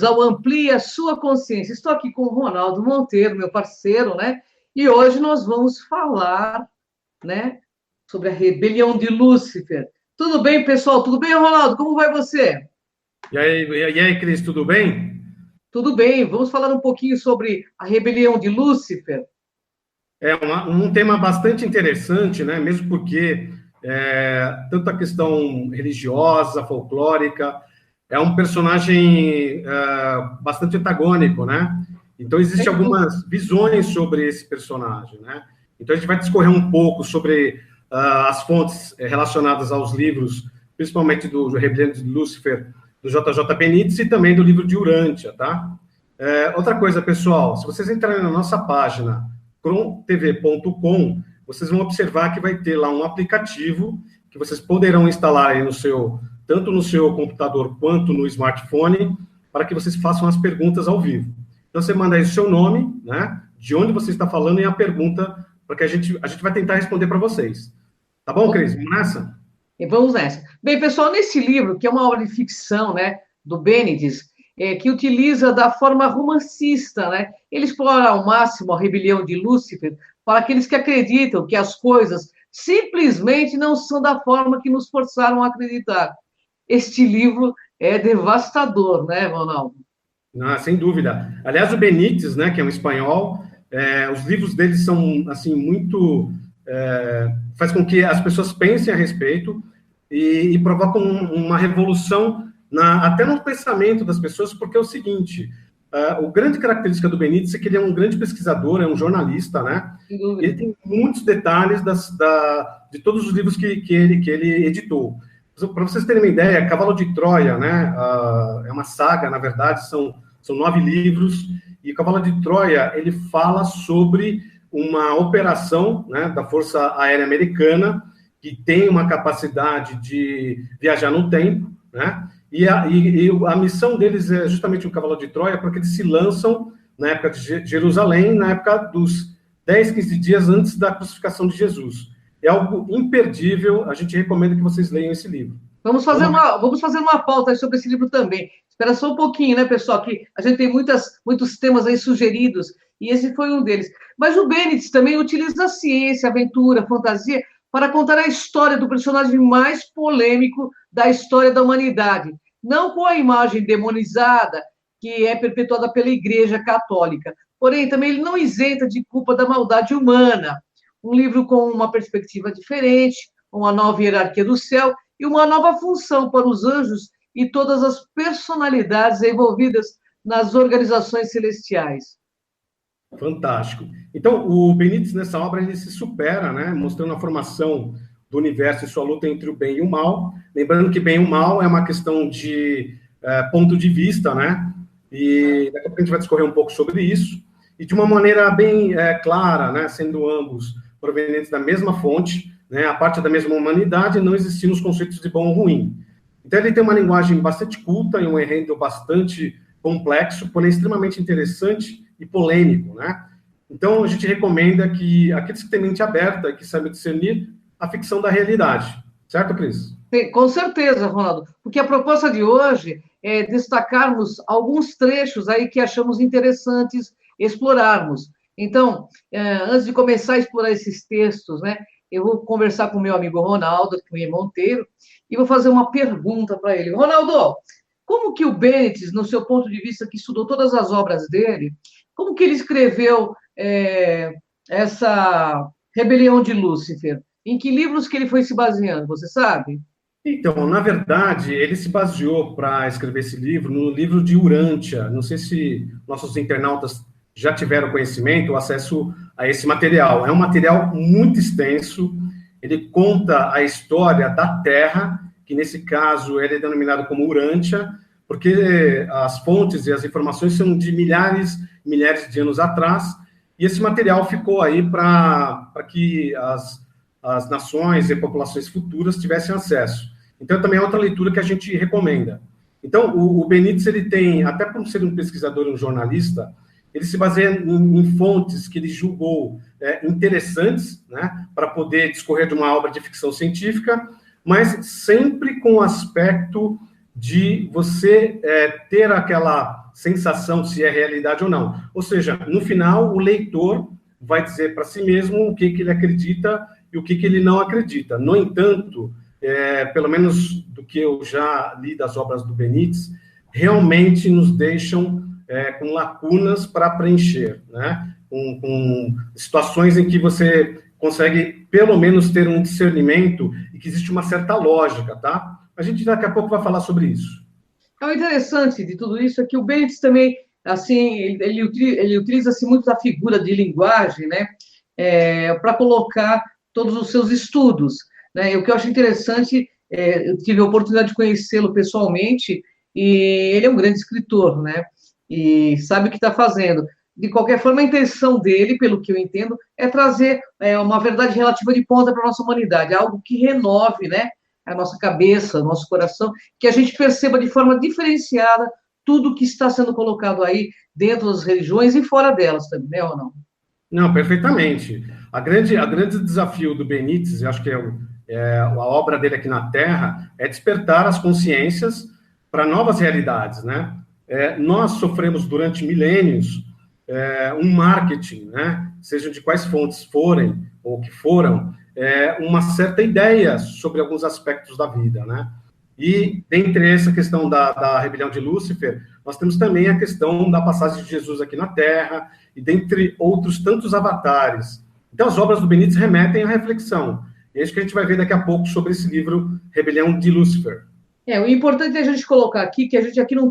ao Amplie a Sua Consciência. Estou aqui com o Ronaldo Monteiro, meu parceiro, né? E hoje nós vamos falar, né, sobre a rebelião de Lúcifer. Tudo bem, pessoal? Tudo bem, Ronaldo? Como vai você? E aí, Cris, tudo bem? Tudo bem. Vamos falar um pouquinho sobre a rebelião de Lúcifer. É um tema bastante interessante, né? Mesmo porque tanto a questão religiosa, folclórica, é um personagem bastante antagônico, né? Então, existem Sem dúvida. algumas visões sobre esse personagem, né? Então, a gente vai discorrer um pouco sobre as fontes relacionadas aos livros, principalmente do Rebelião de Lúcifer, do J.J. Benítez, e também do livro de Urântia, tá? Outra coisa, pessoal, se vocês entrarem na nossa página, crontv.com, vocês vão observar que vai ter lá um aplicativo que vocês poderão instalar aí tanto no seu computador quanto no smartphone, para que vocês façam as perguntas ao vivo. Então, você manda aí o seu nome, né, de onde você está falando e a pergunta, porque a gente vai tentar responder para vocês. Tá bom, Cris? Vamos nessa? E vamos nessa. Bem, pessoal, nesse livro, que é uma obra de ficção, né, do Benítez, que utiliza da forma romancista, né, ele explora ao máximo a rebelião de Lúcifer para aqueles que acreditam que as coisas simplesmente não são da forma que nos forçaram a acreditar. Este livro é devastador, né, Ronaldo? Ah, sem dúvida. Aliás, o Benítez, né, que é um espanhol, os livros dele são, assim, muito... faz com que as pessoas pensem a respeito e provocam uma revolução até no pensamento das pessoas, porque é o seguinte, a grande característica do Benítez é que ele é um grande pesquisador, é um jornalista, né? Sem E ele dúvida. tem muitos detalhes de todos os livros que ele editou. Para vocês terem uma ideia, Cavalo de Troia, né? É uma saga, na verdade, são 9 livros, e Cavalo de Troia, ele fala sobre uma operação, né, da Força Aérea Americana, que tem uma capacidade de viajar no tempo, né? E a missão deles é justamente o Cavalo de Troia, porque eles se lançam na época de Jerusalém, na época dos 10, 15 dias antes da crucificação de Jesus. É algo imperdível, a gente recomenda que vocês leiam esse livro. Vamos lá. Vamos fazer uma pauta aí sobre esse livro também. Espera só um pouquinho, né, pessoal? Que a gente tem muitos temas aí sugeridos, e esse foi um deles. Mas o Benítez também utiliza a ciência, aventura, fantasia, para contar a história do personagem mais polêmico da história da humanidade. Não com a imagem demonizada que é perpetuada pela Igreja Católica. Porém, também ele não isenta de culpa da maldade humana. Um livro com uma perspectiva diferente, uma nova hierarquia do céu e uma nova função para os anjos e todas as personalidades envolvidas nas organizações celestiais. Fantástico. Então, o Benítez, nessa obra, ele se supera, né, mostrando a formação do universo e sua luta entre o bem e o mal. Lembrando que bem e o mal é uma questão de ponto de vista, né? E daqui a pouco a gente vai discorrer um pouco sobre isso. E de uma maneira bem clara, né, sendo ambos provenientes da mesma fonte, né, a parte da mesma humanidade, não existindo os conceitos de bom ou ruim. Então, ele tem uma linguagem bastante culta e um enredo bastante complexo, porém extremamente interessante e polêmico, né? Então, a gente recomenda que aqueles que têm mente aberta e que sabem discernir a ficção da realidade. Certo, Cris? Com certeza, Ronaldo, porque a proposta de hoje é destacarmos alguns trechos aí que achamos interessantes explorarmos. Então, antes de começar a explorar esses textos, né, eu vou conversar com o meu amigo Ronaldo, que é Monteiro, e vou fazer uma pergunta para ele. Ronaldo, como que o Benítez, no seu ponto de vista, que estudou todas as obras dele, como que ele escreveu essa Rebelião de Lúcifer? Em que livros que ele foi se baseando, você sabe? Então, na verdade, ele se baseou para escrever esse livro no livro de Urântia. Não sei se nossos internautas já tiveram conhecimento ou acesso a esse material. É um material muito extenso. Ele conta a história da Terra, que nesse caso ele é denominado como Urântia, porque as fontes e as informações são de milhares e milhares de anos atrás, e esse material ficou aí para que as nações e populações futuras tivessem acesso. Então, também é outra leitura que a gente recomenda. Então, o Benítez, ele tem, até por ser um pesquisador e um jornalista, ele se baseia em fontes que ele julgou interessantes, né, para poder discorrer de uma obra de ficção científica, mas sempre com o aspecto de você ter aquela sensação se é realidade ou não. Ou seja, no final, o leitor vai dizer para si mesmo o que ele acredita e o que ele não acredita. No entanto, pelo menos do que eu já li das obras do Benítez, realmente nos deixam com lacunas para preencher, né? Com situações em que você consegue, pelo menos, ter um discernimento e que existe uma certa lógica, tá? A gente daqui a pouco vai falar sobre isso. O interessante de tudo isso é que o Benítez também, assim, ele utiliza-se muito da figura de linguagem, né, para colocar todos os seus estudos, né? O que eu acho interessante, eu tive a oportunidade de conhecê-lo pessoalmente, e ele é um grande escritor, né, e sabe o que está fazendo. De qualquer forma, a intenção dele, pelo que eu entendo, é trazer uma verdade relativa de ponta para a nossa humanidade, algo que renove, né, a nossa cabeça, o nosso coração, que a gente perceba de forma diferenciada tudo que está sendo colocado aí dentro das religiões e fora delas também, né, ou não? Não, perfeitamente. A grande desafio do Benítez, eu acho que a obra dele aqui na Terra, é despertar as consciências para novas realidades, né? Nós sofremos durante milênios um marketing, né? Seja de quais fontes forem ou que foram, uma certa ideia sobre alguns aspectos da vida, né? E, dentre essa questão da rebelião de Lúcifer, nós temos também a questão da passagem de Jesus aqui na Terra, e dentre outros tantos avatares. Então, as obras do Benítez remetem à reflexão. E é isso que a gente vai ver daqui a pouco sobre esse livro, Rebelião de Lúcifer. O importante é a gente colocar aqui que a gente aqui não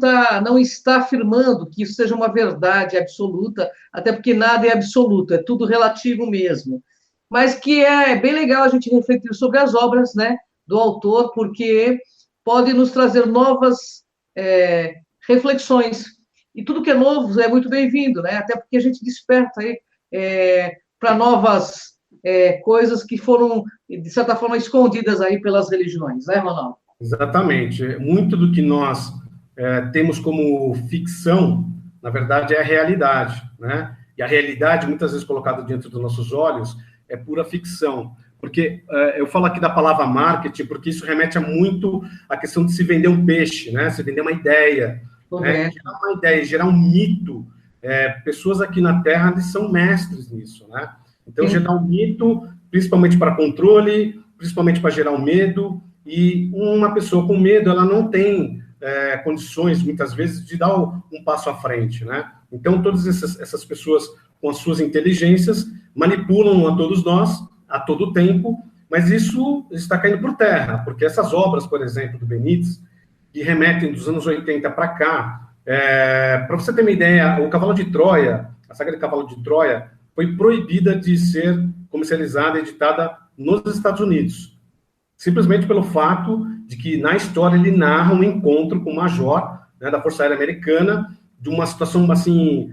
está afirmando que isso seja uma verdade absoluta, até porque nada é absoluto, é tudo relativo mesmo. Mas que é bem legal a gente refletir sobre as obras, né, do autor, porque pode nos trazer novas reflexões. E tudo que é novo é muito bem-vindo, né? Até porque a gente desperta aí para novas coisas que foram, de certa forma, escondidas aí pelas religiões, né, Ronaldo? Exatamente. Muito do que nós temos como ficção, na verdade, é a realidade, né? E a realidade, muitas vezes colocada diante dos nossos olhos, é pura ficção. Porque eu falo aqui da palavra marketing, porque isso remete a muito à questão de se vender um peixe, né? Se vender uma ideia, né? Gerar uma ideia, gerar um mito. Pessoas aqui na Terra, eles são mestres nisso, né? Então, gerar um mito, principalmente para controle, principalmente para gerar um medo, e uma pessoa com medo, ela não tem condições, muitas vezes, de dar um passo à frente, né? Então, todas essas pessoas, com as suas inteligências, manipulam a todos nós, a todo tempo, mas isso está caindo por terra, porque essas obras, por exemplo, do Benítez, que remetem dos anos 80 para cá, para você ter uma ideia, o Cavalo de Troia, a saga de Cavalo de Troia, foi proibida de ser comercializada e editada nos Estados Unidos, simplesmente pelo fato de que, na história, ele narra um encontro com o major, né, da Força Aérea Americana, de uma situação, assim,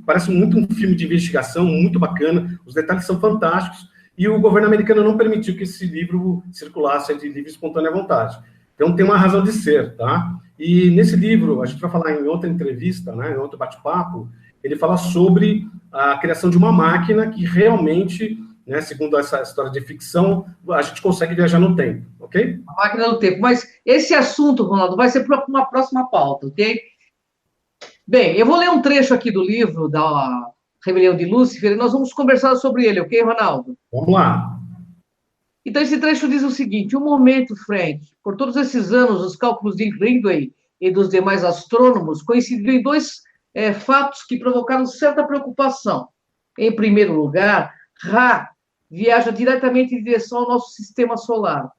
parece muito um filme de investigação, muito bacana, os detalhes são fantásticos, e o governo americano não permitiu que esse livro circulasse de livre e espontânea vontade. Então, tem uma razão de ser, tá? E nesse livro, a gente vai falar em outra entrevista, né, em outro bate-papo, ele fala sobre a criação de uma máquina que realmente, né, segundo essa história de ficção, a gente consegue viajar no tempo, ok? A máquina do tempo. Mas esse assunto, Ronaldo, vai ser para uma próxima pauta, ok? Bem, eu vou ler um trecho aqui do livro da Rebelião de Lúcifer e nós vamos conversar sobre ele, ok, Ronaldo? Vamos lá. Então, esse trecho diz o seguinte: um momento, Frank, por todos esses anos, os cálculos de Ridley e dos demais astrônomos coincidiram em dois fatos que provocaram certa preocupação. Em primeiro lugar, Ra viaja diretamente em direção ao nosso sistema solar.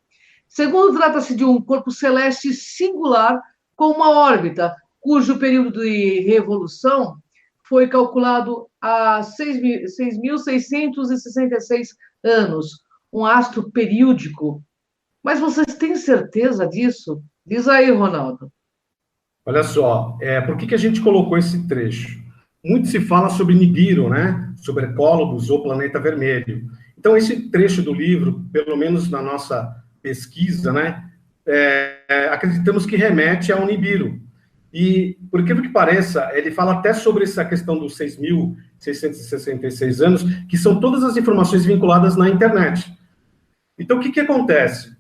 Segundo, trata-se de um corpo celeste singular com uma órbita cujo período de revolução foi calculado a 6.666 anos, um astro períodico. Mas vocês têm certeza disso? Diz aí, Ronaldo. Olha só, por que a gente colocou esse trecho? Muito se fala sobre Nibiru, né? Sobre Ecólogos ou Planeta Vermelho. Então, esse trecho do livro, pelo menos na nossa pesquisa, né? Acreditamos que remete ao Nibiru. E, por incrível que pareça, ele fala até sobre essa questão dos 6.666 anos, que são todas as informações vinculadas na internet. Então, o que acontece?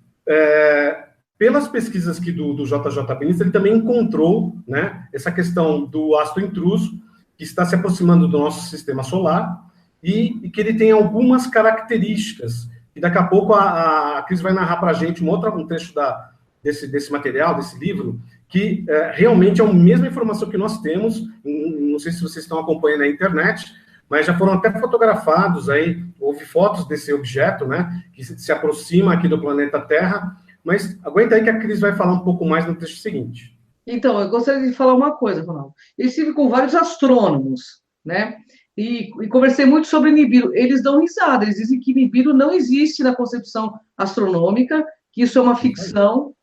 pelas pesquisas que do JJ Benítez, ele também encontrou, né, essa questão do astro intruso, que está se aproximando do nosso sistema solar, e que ele tem algumas características, e daqui a pouco a Cris vai narrar para a gente um trecho desse material, desse livro, que realmente é a mesma informação que nós temos, não sei se vocês estão acompanhando na internet, mas já foram até fotografados aí, houve fotos desse objeto, né, que se aproxima aqui do planeta Terra, mas aguenta aí que a Cris vai falar um pouco mais no trecho seguinte. Então, eu gostaria de falar uma coisa, Ronaldo. Eu estive com vários astrônomos, né? E conversei muito sobre Nibiru. Eles dão risada, eles dizem que Nibiru não existe na concepção astronômica, que isso é uma ficção.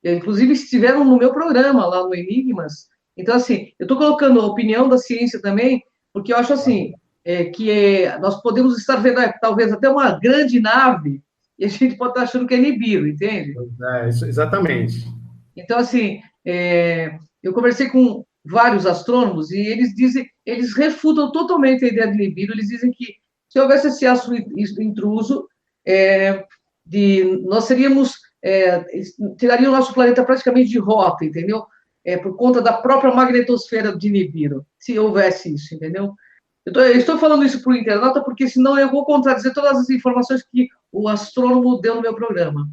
Inclusive, estiveram no meu programa, lá no Enigmas. Então, assim, eu estou colocando a opinião da ciência também, porque eu acho assim, nós podemos estar vendo talvez até uma grande nave, e a gente pode estar achando que é Nibiru, entende? Exatamente. Então, assim, eu conversei com vários astrônomos e eles refutam totalmente a ideia de Nibiru. Eles dizem que se houvesse esse astro intruso, nós tiraria o nosso planeta praticamente de rota, entendeu? Por conta da própria magnetosfera de Nibiru, se houvesse isso, entendeu? Eu estou falando isso para o internauta porque senão eu vou contradizer todas as informações que o astrônomo deu no meu programa.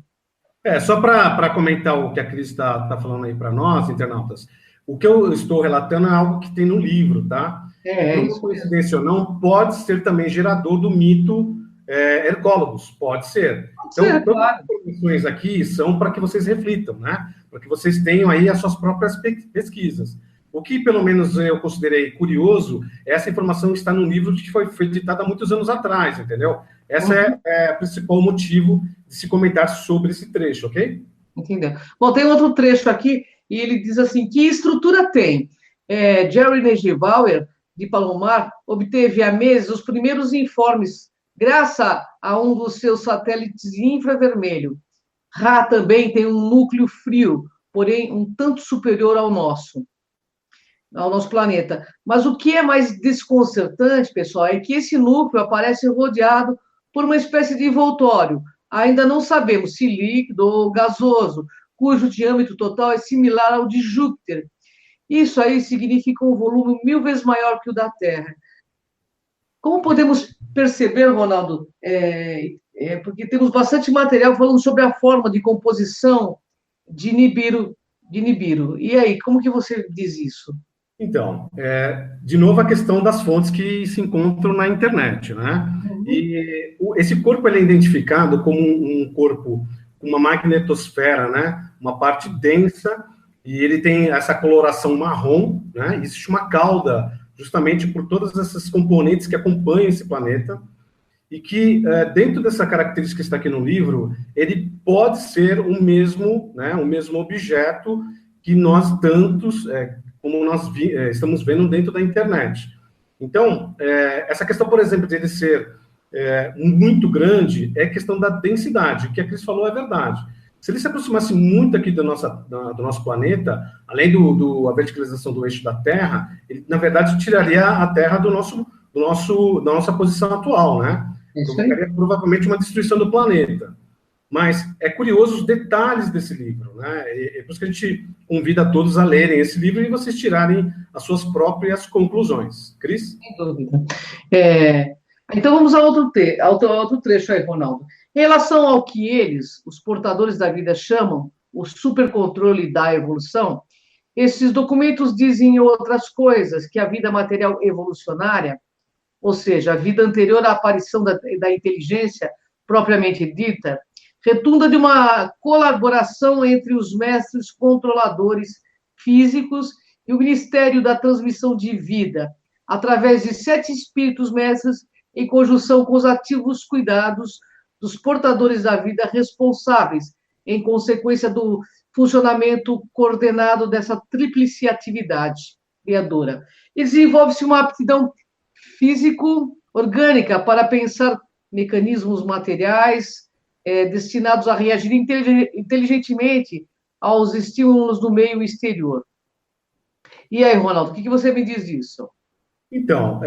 Só para comentar o que a Cris está falando aí para nós, internautas, o que eu estou relatando é algo que tem no livro, tá? Por coincidência ou não, pode ser também gerador do mito Hercólogos, pode ser. Então, todas as informações aqui são para que vocês reflitam, né? Para que vocês tenham aí as suas próprias pesquisas. O que, pelo menos, eu considerei curioso, essa informação está num livro que foi editado há muitos anos atrás, entendeu? Esse é o principal motivo de se comentar sobre esse trecho, ok? Entendeu? Bom, tem outro trecho aqui, e ele diz assim, que estrutura tem? Jerry Negebauer, de Palomar, obteve há meses os primeiros informes, graças a um dos seus satélites infravermelho. Ra também tem um núcleo frio, porém um tanto superior ao nosso planeta. Mas o que é mais desconcertante, pessoal, é que esse núcleo aparece rodeado por uma espécie de envoltório. Ainda não sabemos se líquido ou gasoso, cujo diâmetro total é similar ao de Júpiter. Isso aí significa um volume 1000 vezes maior que o da Terra. Como podemos perceber, Ronaldo, porque temos bastante material falando sobre a forma de composição de Nibiru. E aí, como que você diz isso? Então, de novo, a questão das fontes que se encontram na internet, né? E esse corpo ele é identificado como um corpo com uma magnetosfera, né? Uma parte densa, e ele tem essa coloração marrom, né? Existe uma cauda, justamente por todas essas componentes que acompanham esse planeta, e que, dentro dessa característica que está aqui no livro, ele pode ser o mesmo, né? O mesmo objeto que nós tantos... como nós estamos vendo dentro da internet. Então, essa questão, por exemplo, de ele ser muito grande, é questão da densidade. O que a Cris falou é verdade. Se ele se aproximasse muito aqui do nosso planeta, além da verticalização do eixo da Terra, ele, na verdade, tiraria a Terra da nossa posição atual, né? Provocaria provavelmente uma destruição do planeta. Mas é curioso os detalhes desse livro, né? É por isso que a gente convida a todos a lerem esse livro e vocês tirarem as suas próprias conclusões. Cris? Sem dúvida. Então, vamos a outro trecho aí, Ronaldo. Em relação ao que eles, os portadores da vida, chamam o supercontrole da evolução, esses documentos dizem outras coisas, que a vida material evolucionária, ou seja, a vida anterior à aparição da inteligência propriamente dita, retunda de uma colaboração entre os mestres controladores físicos e o Ministério da Transmissão de Vida, através de 7 espíritos mestres em conjunção com os ativos cuidados dos portadores da vida responsáveis, em consequência do funcionamento coordenado dessa tríplice atividade criadora. E desenvolve-se uma aptidão físico-orgânica para pensar mecanismos materiais, destinados a reagir inteligentemente aos estímulos do meio exterior. E aí, Ronaldo, o que você me diz disso? Então,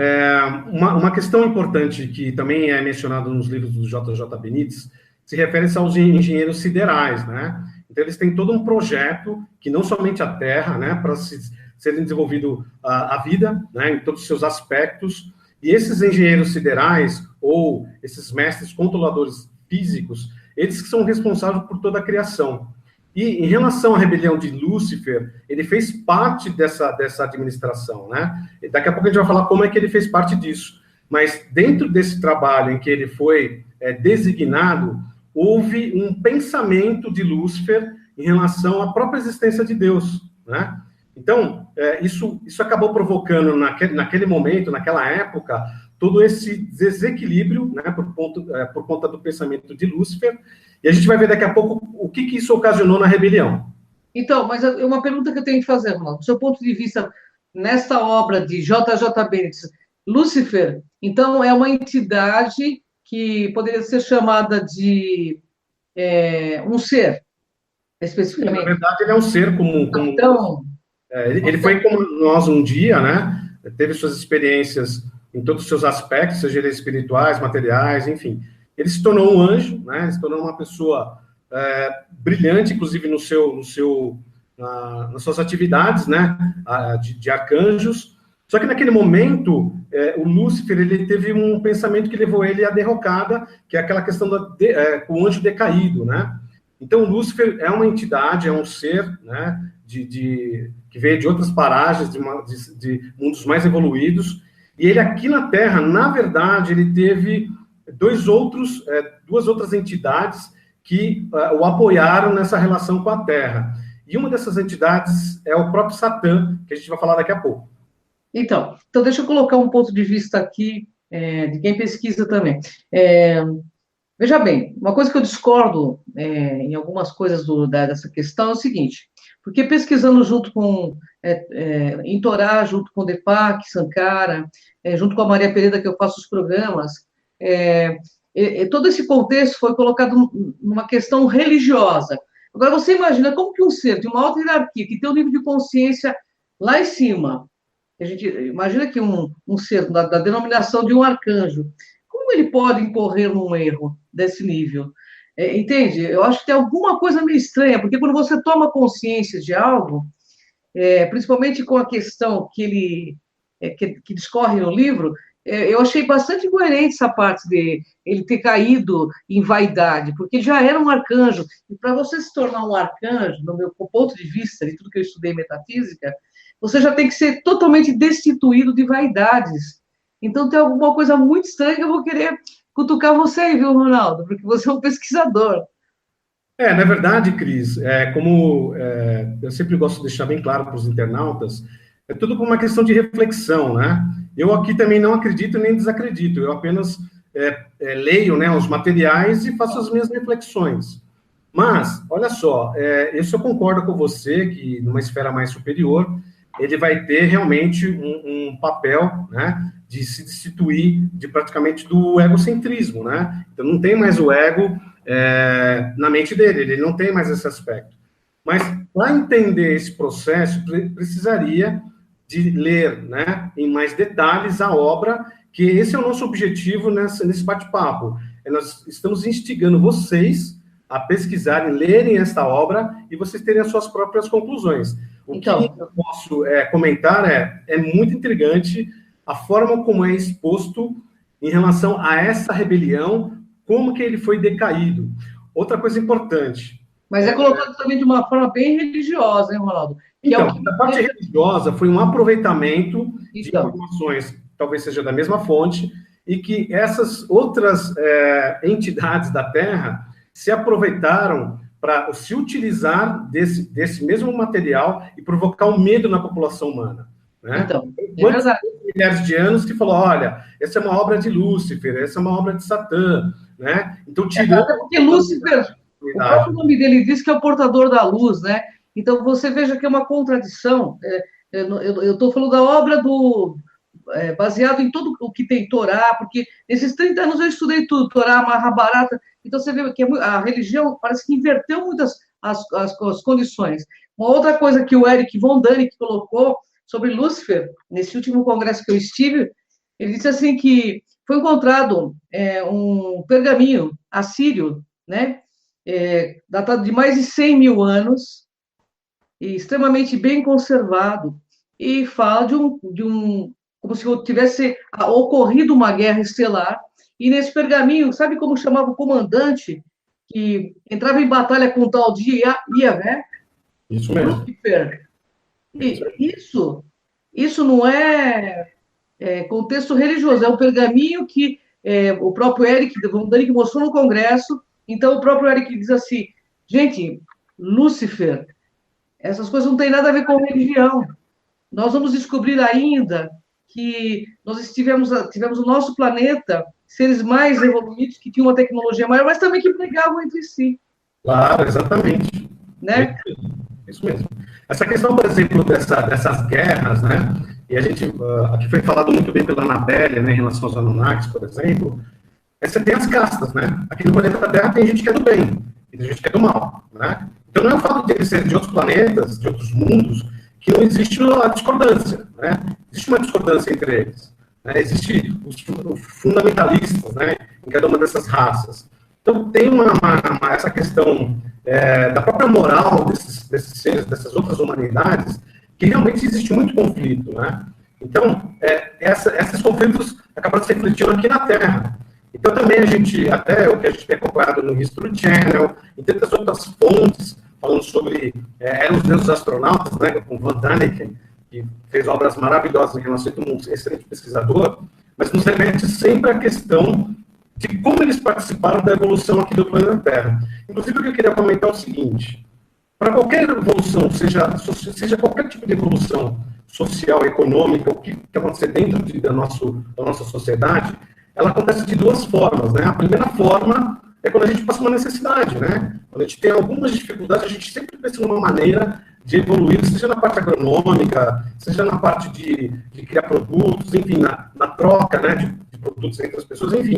uma questão importante que também é mencionada nos livros do JJ Benítez se refere aos engenheiros siderais, né? Então, eles têm todo um projeto que não somente a Terra, né, para serem desenvolvido a vida, né, em todos os seus aspectos, e esses engenheiros siderais, ou esses mestres controladores físicos, eles que são responsáveis por toda a criação. E em relação à rebelião de Lúcifer, ele fez parte dessa administração, né? E daqui a pouco a gente vai falar como é que ele fez parte disso. Mas dentro desse trabalho em que ele foi designado, houve um pensamento de Lúcifer em relação à própria existência de Deus, né? Então, isso acabou provocando, naquele momento, naquela época, todo esse desequilíbrio, né, por conta do pensamento de Lúcifer, e a gente vai ver daqui a pouco o que isso ocasionou na rebelião. Então, mas uma pergunta que eu tenho que fazer, Ronaldo, do seu ponto de vista, nesta obra de J.J. Bennett, Lúcifer, então, é uma entidade que poderia ser chamada de um ser, especificamente. Na verdade, ele é um ser comum. Então, ele foi como nós um dia, né? Teve suas experiências em todos os seus aspectos, seja eles espirituais, materiais, enfim. Ele se tornou um anjo, né? Ele se tornou uma pessoa brilhante, inclusive nas suas atividades, né? De arcanjos. Só que naquele momento, o Lúcifer, ele teve um pensamento que levou ele à derrocada, que é aquela questão do anjo decaído, né? Então, o Lúcifer é uma entidade, é um ser, né? Que veio de outras paragens, de mundos mais evoluídos, e ele aqui na Terra, na verdade, ele teve duas outras entidades que o apoiaram nessa relação com a Terra. E uma dessas entidades é o próprio Satã, que a gente vai falar daqui a pouco. Então deixa eu colocar um ponto de vista aqui de quem pesquisa também. Veja bem, uma coisa que eu discordo em algumas coisas dessa questão é o seguinte, porque pesquisando junto com, em Torá, junto com Deepak, Sankara, junto com a Maria Pereira, que eu faço os programas, todo esse contexto foi colocado numa questão religiosa. Agora, você imagina como que um ser de uma alta hierarquia, que tem um nível de consciência lá em cima, a gente imagina que um ser da denominação de um arcanjo, como ele pode incorrer num erro desse nível? Entende? Eu acho que tem alguma coisa meio estranha, porque quando você toma consciência de algo, principalmente com a questão que discorre no livro, eu achei bastante incoerente essa parte de ele ter caído em vaidade, porque ele já era um arcanjo, e para você se tornar um arcanjo, no meu ponto de vista, de tudo que eu estudei em metafísica, você já tem que ser totalmente destituído de vaidades. Então, tem alguma coisa muito estranha que eu vou querer cutucar você aí, viu, Ronaldo? Porque você é um pesquisador. Na verdade, Cris, como eu sempre gosto de deixar bem claro para os internautas, é tudo por uma questão de reflexão, né? Eu aqui também não acredito nem desacredito, eu apenas leio, né, os materiais e faço as minhas reflexões. Mas, olha só, isso eu concordo com você, que numa esfera mais superior, ele vai ter realmente um papel, né, de se destituir praticamente do egocentrismo, né? Então, não tem mais o ego na mente dele, ele não tem mais esse aspecto. Mas, para entender esse processo, precisaria de ler, né, em mais detalhes a obra, que esse é o nosso objetivo nesse bate-papo. Nós estamos instigando vocês a pesquisarem, lerem esta obra e vocês terem as suas próprias conclusões. O que eu posso comentar é muito intrigante a forma como é exposto em relação a essa rebelião, como que ele foi decaído. Outra coisa importante. Mas é colocado também de uma forma bem religiosa, hein, Ronaldo? Então, a parte religiosa foi um aproveitamento de informações, talvez seja da mesma fonte, e que essas outras entidades da Terra se aproveitaram para se utilizar desse mesmo material e provocar um medo na população humana. Né? Então, quantos milhares de anos que falou, olha, essa é uma obra de Lúcifer, essa é uma obra de Satã, né? Então, tirando... Até porque Lúcifer, o próprio nome dele diz que é o portador da luz, né? Então, você veja que é uma contradição. Eu estou falando da obra baseado em tudo o que tem Torá, porque nesses 30 anos eu estudei tudo, Torá, Mahabharata, então você vê que a religião parece que inverteu muitas as condições. Uma outra coisa que o Eric von Däniken colocou sobre Lúcifer, nesse último congresso que eu estive, ele disse assim que foi encontrado um pergaminho assírio, né, datado de mais de 100 mil anos, e extremamente bem conservado, e fala como se tivesse ocorrido uma guerra estelar, e nesse pergaminho, sabe como chamava o comandante que entrava em batalha com o tal de Iavé? Isso mesmo. Lúcifer. E isso não contexto religioso, é um pergaminho que o próprio Eric von Däniken mostrou no Congresso. Então, o próprio Eric diz assim, gente, Lúcifer, essas coisas não têm nada a ver com religião. Nós vamos descobrir ainda que nós tivemos no nosso planeta seres mais evoluídos, que tinham uma tecnologia maior, mas também que brigavam entre si. Claro, exatamente. Né? Isso mesmo. Essa questão, por exemplo, dessas guerras, né? E a gente, aqui foi falado muito bem pela Anabelle, né, em relação aos Anunnakis, por exemplo, você tem as castas, né? Aqui no planeta Terra tem gente que é do bem, e tem gente que é do mal, né? Então não é o fato de eles serem de outros planetas, de outros mundos, que não existe a discordância, né? Existe uma discordância entre eles. Né? Existem os fundamentalistas, né, em cada uma dessas raças. Então tem essa questão da própria moral desses seres, dessas outras humanidades, que realmente existe muito conflito, né? Então, esses conflitos acabam se refletindo aqui na Terra. Então, também até o que a gente tem acompanhado no History Channel, e tantas outras fontes, falando sobre os deuses astronautas, né, com Van Däniken, que fez obras maravilhosas em relação a um excelente pesquisador, mas nos remete sempre à questão de como eles participaram da evolução aqui do planeta Terra. Inclusive, o que eu queria comentar é o seguinte: para qualquer evolução, seja qualquer tipo de evolução social, econômica, o que acontecer dentro da nossa sociedade, ela acontece de duas formas, né? A primeira forma é quando a gente passa uma necessidade, né? Quando a gente tem algumas dificuldades, a gente sempre pensa numa maneira de evoluir, seja na parte agronômica, seja na parte de criar produtos, enfim, na troca, né, de produtos entre as pessoas, enfim.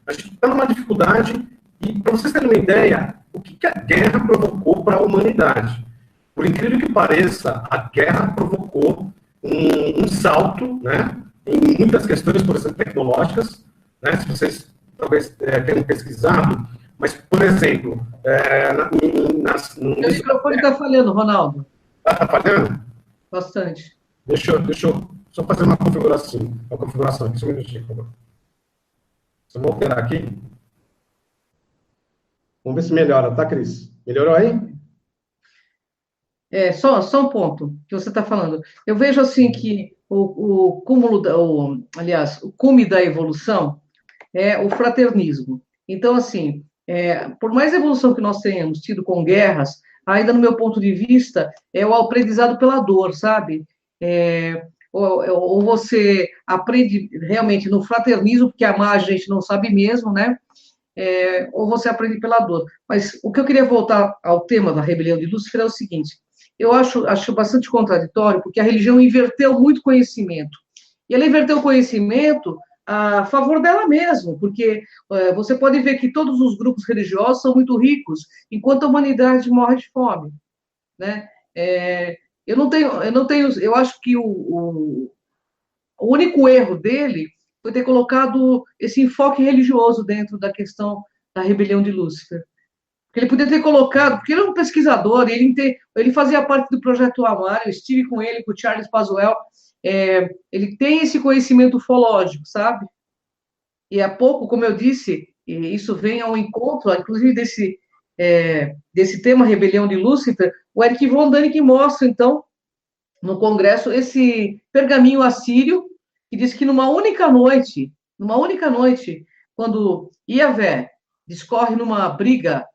A gente está numa dificuldade, e para vocês terem uma ideia, o que a guerra provocou para a humanidade? Por incrível que pareça, a guerra provocou um salto, né, em muitas questões, por exemplo, tecnológicas, né, se vocês talvez tenham pesquisado, mas, por exemplo... O microfone está falhando, Ronaldo. Está falhando? Bastante. Deixa eu só fazer uma configuração aqui, só um minutinho, por favor. Só vou alterar aqui. Vamos ver se melhora, tá, Cris? Melhorou aí? Só um ponto que você está falando. Eu vejo assim que o cume da evolução é o fraternismo. Então, assim, por mais evolução que nós tenhamos tido com guerras, ainda no meu ponto de vista, é o aprendizado pela dor, sabe? Ou você aprende realmente no fraternismo, porque amar a gente não sabe mesmo, né? Ou você aprende pela dor. Mas o que eu queria voltar ao tema da rebelião de Lúcifer é o seguinte: eu acho bastante contraditório, porque a religião inverteu muito conhecimento. E ela inverteu o conhecimento a favor dela mesma, porque você pode ver que todos os grupos religiosos são muito ricos, enquanto a humanidade morre de fome, né? Eu acho que o único erro dele foi ter colocado esse enfoque religioso dentro da questão da rebelião de Lúcifer. Ele podia ter colocado, porque ele é um pesquisador, ele fazia parte do Projeto Amar, eu estive com ele, com o Charles Pazuel, ele tem esse conhecimento ufológico, sabe? E há pouco, como eu disse, isso vem ao encontro, inclusive, desse tema Rebelião de Lúcifer, o Eric von Däniken mostra, então, no Congresso, esse pergaminho assírio, que diz que numa única noite, quando Iavé discorre numa briga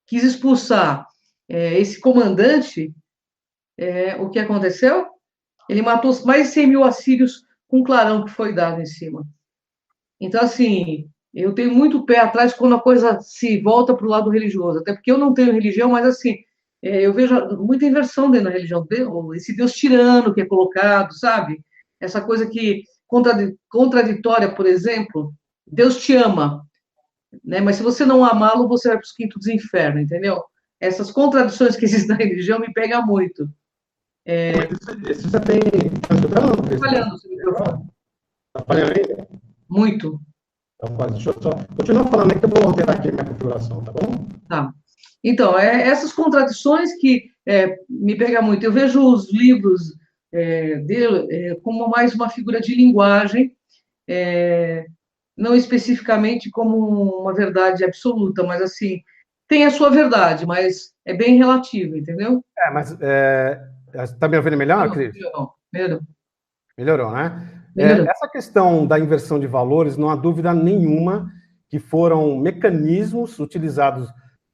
quis expulsar esse comandante, o que aconteceu? Ele matou mais de 100 mil assírios com um clarão que foi dado em cima. Então, assim, eu tenho muito pé atrás quando a coisa se volta para o lado religioso, até porque eu não tenho religião, mas, assim, eu vejo muita inversão dentro da religião, esse Deus tirano que é colocado, sabe? Essa coisa que, contraditória, por exemplo, Deus te ama, né? Mas se você não amá-lo, você vai para os quintos dos infernos, entendeu? Essas contradições que existem na religião me pegam muito. Você já tem... Está falhando o seu microfone. Está falhando ainda? Muito. Então, deixa eu só continuar falando aqui, que eu vou alterar aqui a minha configuração, tá bom? Tá. Então, essas contradições que me pegam muito. Eu vejo os livros dele como mais uma figura de linguagem, é, não especificamente como uma verdade absoluta, mas assim, tem a sua verdade, mas é bem relativo, entendeu? Mas está me ouvindo melhor, Cris? Melhorou. Melhorou, né? Melhorou. Essa questão da inversão de valores, não há dúvida nenhuma que foram mecanismos utilizados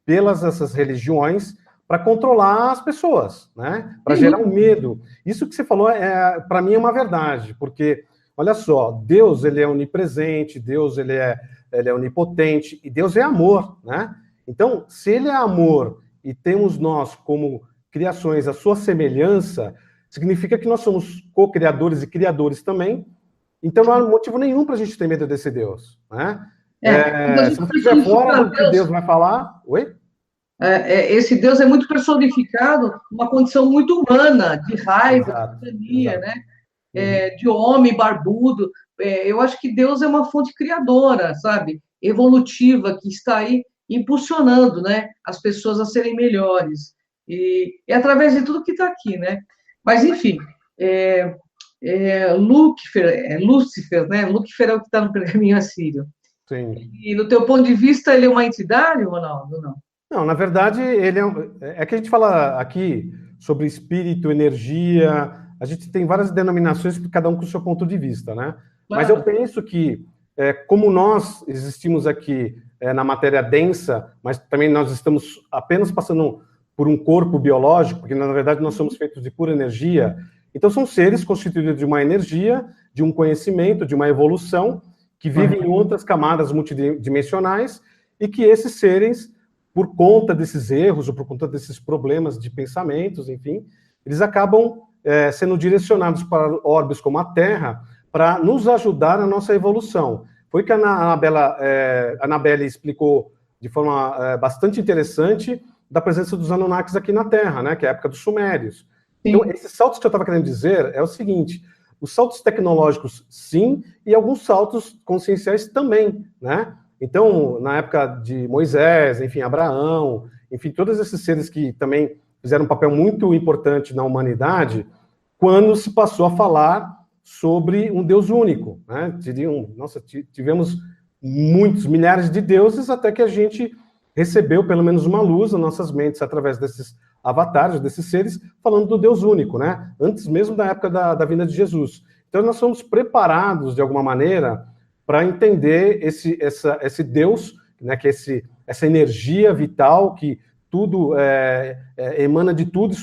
pelas essas religiões para controlar as pessoas, né? Para gerar um medo. Isso que você falou, para mim, é uma verdade, porque, olha só, Deus, ele é onipresente, Deus, ele é onipotente, e Deus é amor, né? Então, se ele é amor e temos nós como criações a sua semelhança, significa que nós somos co-criadores e criadores também, então não há motivo nenhum para a gente ter medo desse Deus, né? Se você estiver fora do que Deus vai falar... Oi? Esse Deus é muito personificado numa condição muito humana, de raiva, de tirania, né? De homem barbudo. Eu acho que Deus é uma fonte criadora, sabe? Evolutiva, que está aí impulsionando, né, as pessoas a serem melhores. E é através de tudo que está aqui, né? Mas, enfim, Lúcifer, né? Lúcifer é o que está no pergaminho assírio. Sim. E, no teu ponto de vista, ele é uma entidade, Ronaldo? Não. Não, na verdade, ele é que a gente fala aqui sobre espírito, energia, a gente tem várias denominações, cada um com o seu ponto de vista, né? Claro. Mas eu penso que, como nós existimos aqui na matéria densa, mas também nós estamos apenas passando por um corpo biológico, porque na verdade nós somos feitos de pura energia, então são seres constituídos de uma energia, de um conhecimento, de uma evolução, que vivem em outras camadas multidimensionais, e que esses seres, por conta desses erros, ou por conta desses problemas de pensamentos, enfim, eles acabam sendo direcionados para orbes como a Terra, para nos ajudar na nossa evolução. Foi que a Anabelle explicou de forma bastante interessante da presença dos Anunnakis aqui na Terra, né, que é a época dos Sumérios. Sim. Então, esses saltos que eu estava querendo dizer é o seguinte: os saltos tecnológicos, sim, e alguns saltos conscienciais também, né? Então, na época de Moisés, enfim, Abraão, enfim, todos esses seres que também fizeram um papel muito importante na humanidade, quando se passou a falar sobre um Deus único, né? Tivemos muitos, milhares de deuses, até que a gente recebeu pelo menos uma luz nas nossas mentes através desses avatares, desses seres, falando do Deus único, né? Antes mesmo da época da vinda de Jesus. Então, nós somos preparados, de alguma maneira, para entender esse Deus, né, que é essa energia vital, que tudo emana de tudo,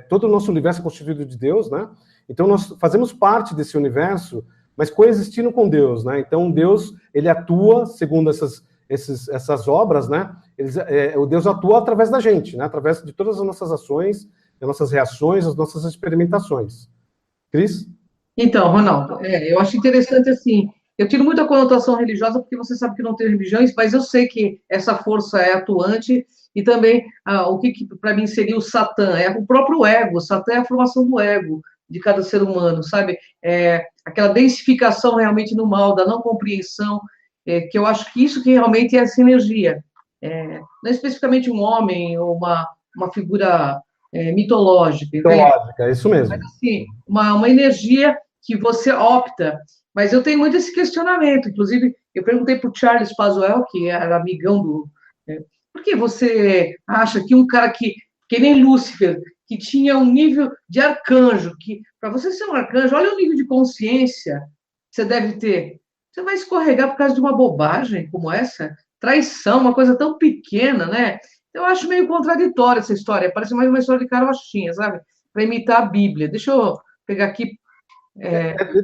todo o nosso universo é constituído de Deus, né? Então, nós fazemos parte desse universo, mas coexistindo com Deus, né? Então, Deus, ele atua, segundo essas obras, né? O Deus atua através da gente, né? Através de todas as nossas ações, as nossas reações, as nossas experimentações. Cris? Então, Ronaldo, eu acho interessante, assim, eu tiro muita conotação religiosa, porque você sabe que não tem religiões, mas eu sei que essa força é atuante, e também o que para mim seria o Satã, é o próprio ego. O Satã é a formação do ego de cada ser humano, sabe? Aquela densificação realmente no mal, da não compreensão, que eu acho que isso que realmente é essa energia. Não é especificamente um homem ou uma figura mitológica. Mitológica, é isso mesmo. Mas, assim, uma energia que você opta. Mas eu tenho muito esse questionamento. Inclusive, eu perguntei para o Charles Pazuello, que era amigão do... por que você acha que um cara que nem Lúcifer, que tinha um nível de arcanjo, que para você ser um arcanjo, olha o nível de consciência que você deve ter. Você vai escorregar por causa de uma bobagem como essa? Traição, uma coisa tão pequena, né? Eu acho meio contraditória essa história. Parece mais uma história de carochinha, sabe? Para imitar a Bíblia. Deixa eu pegar aqui...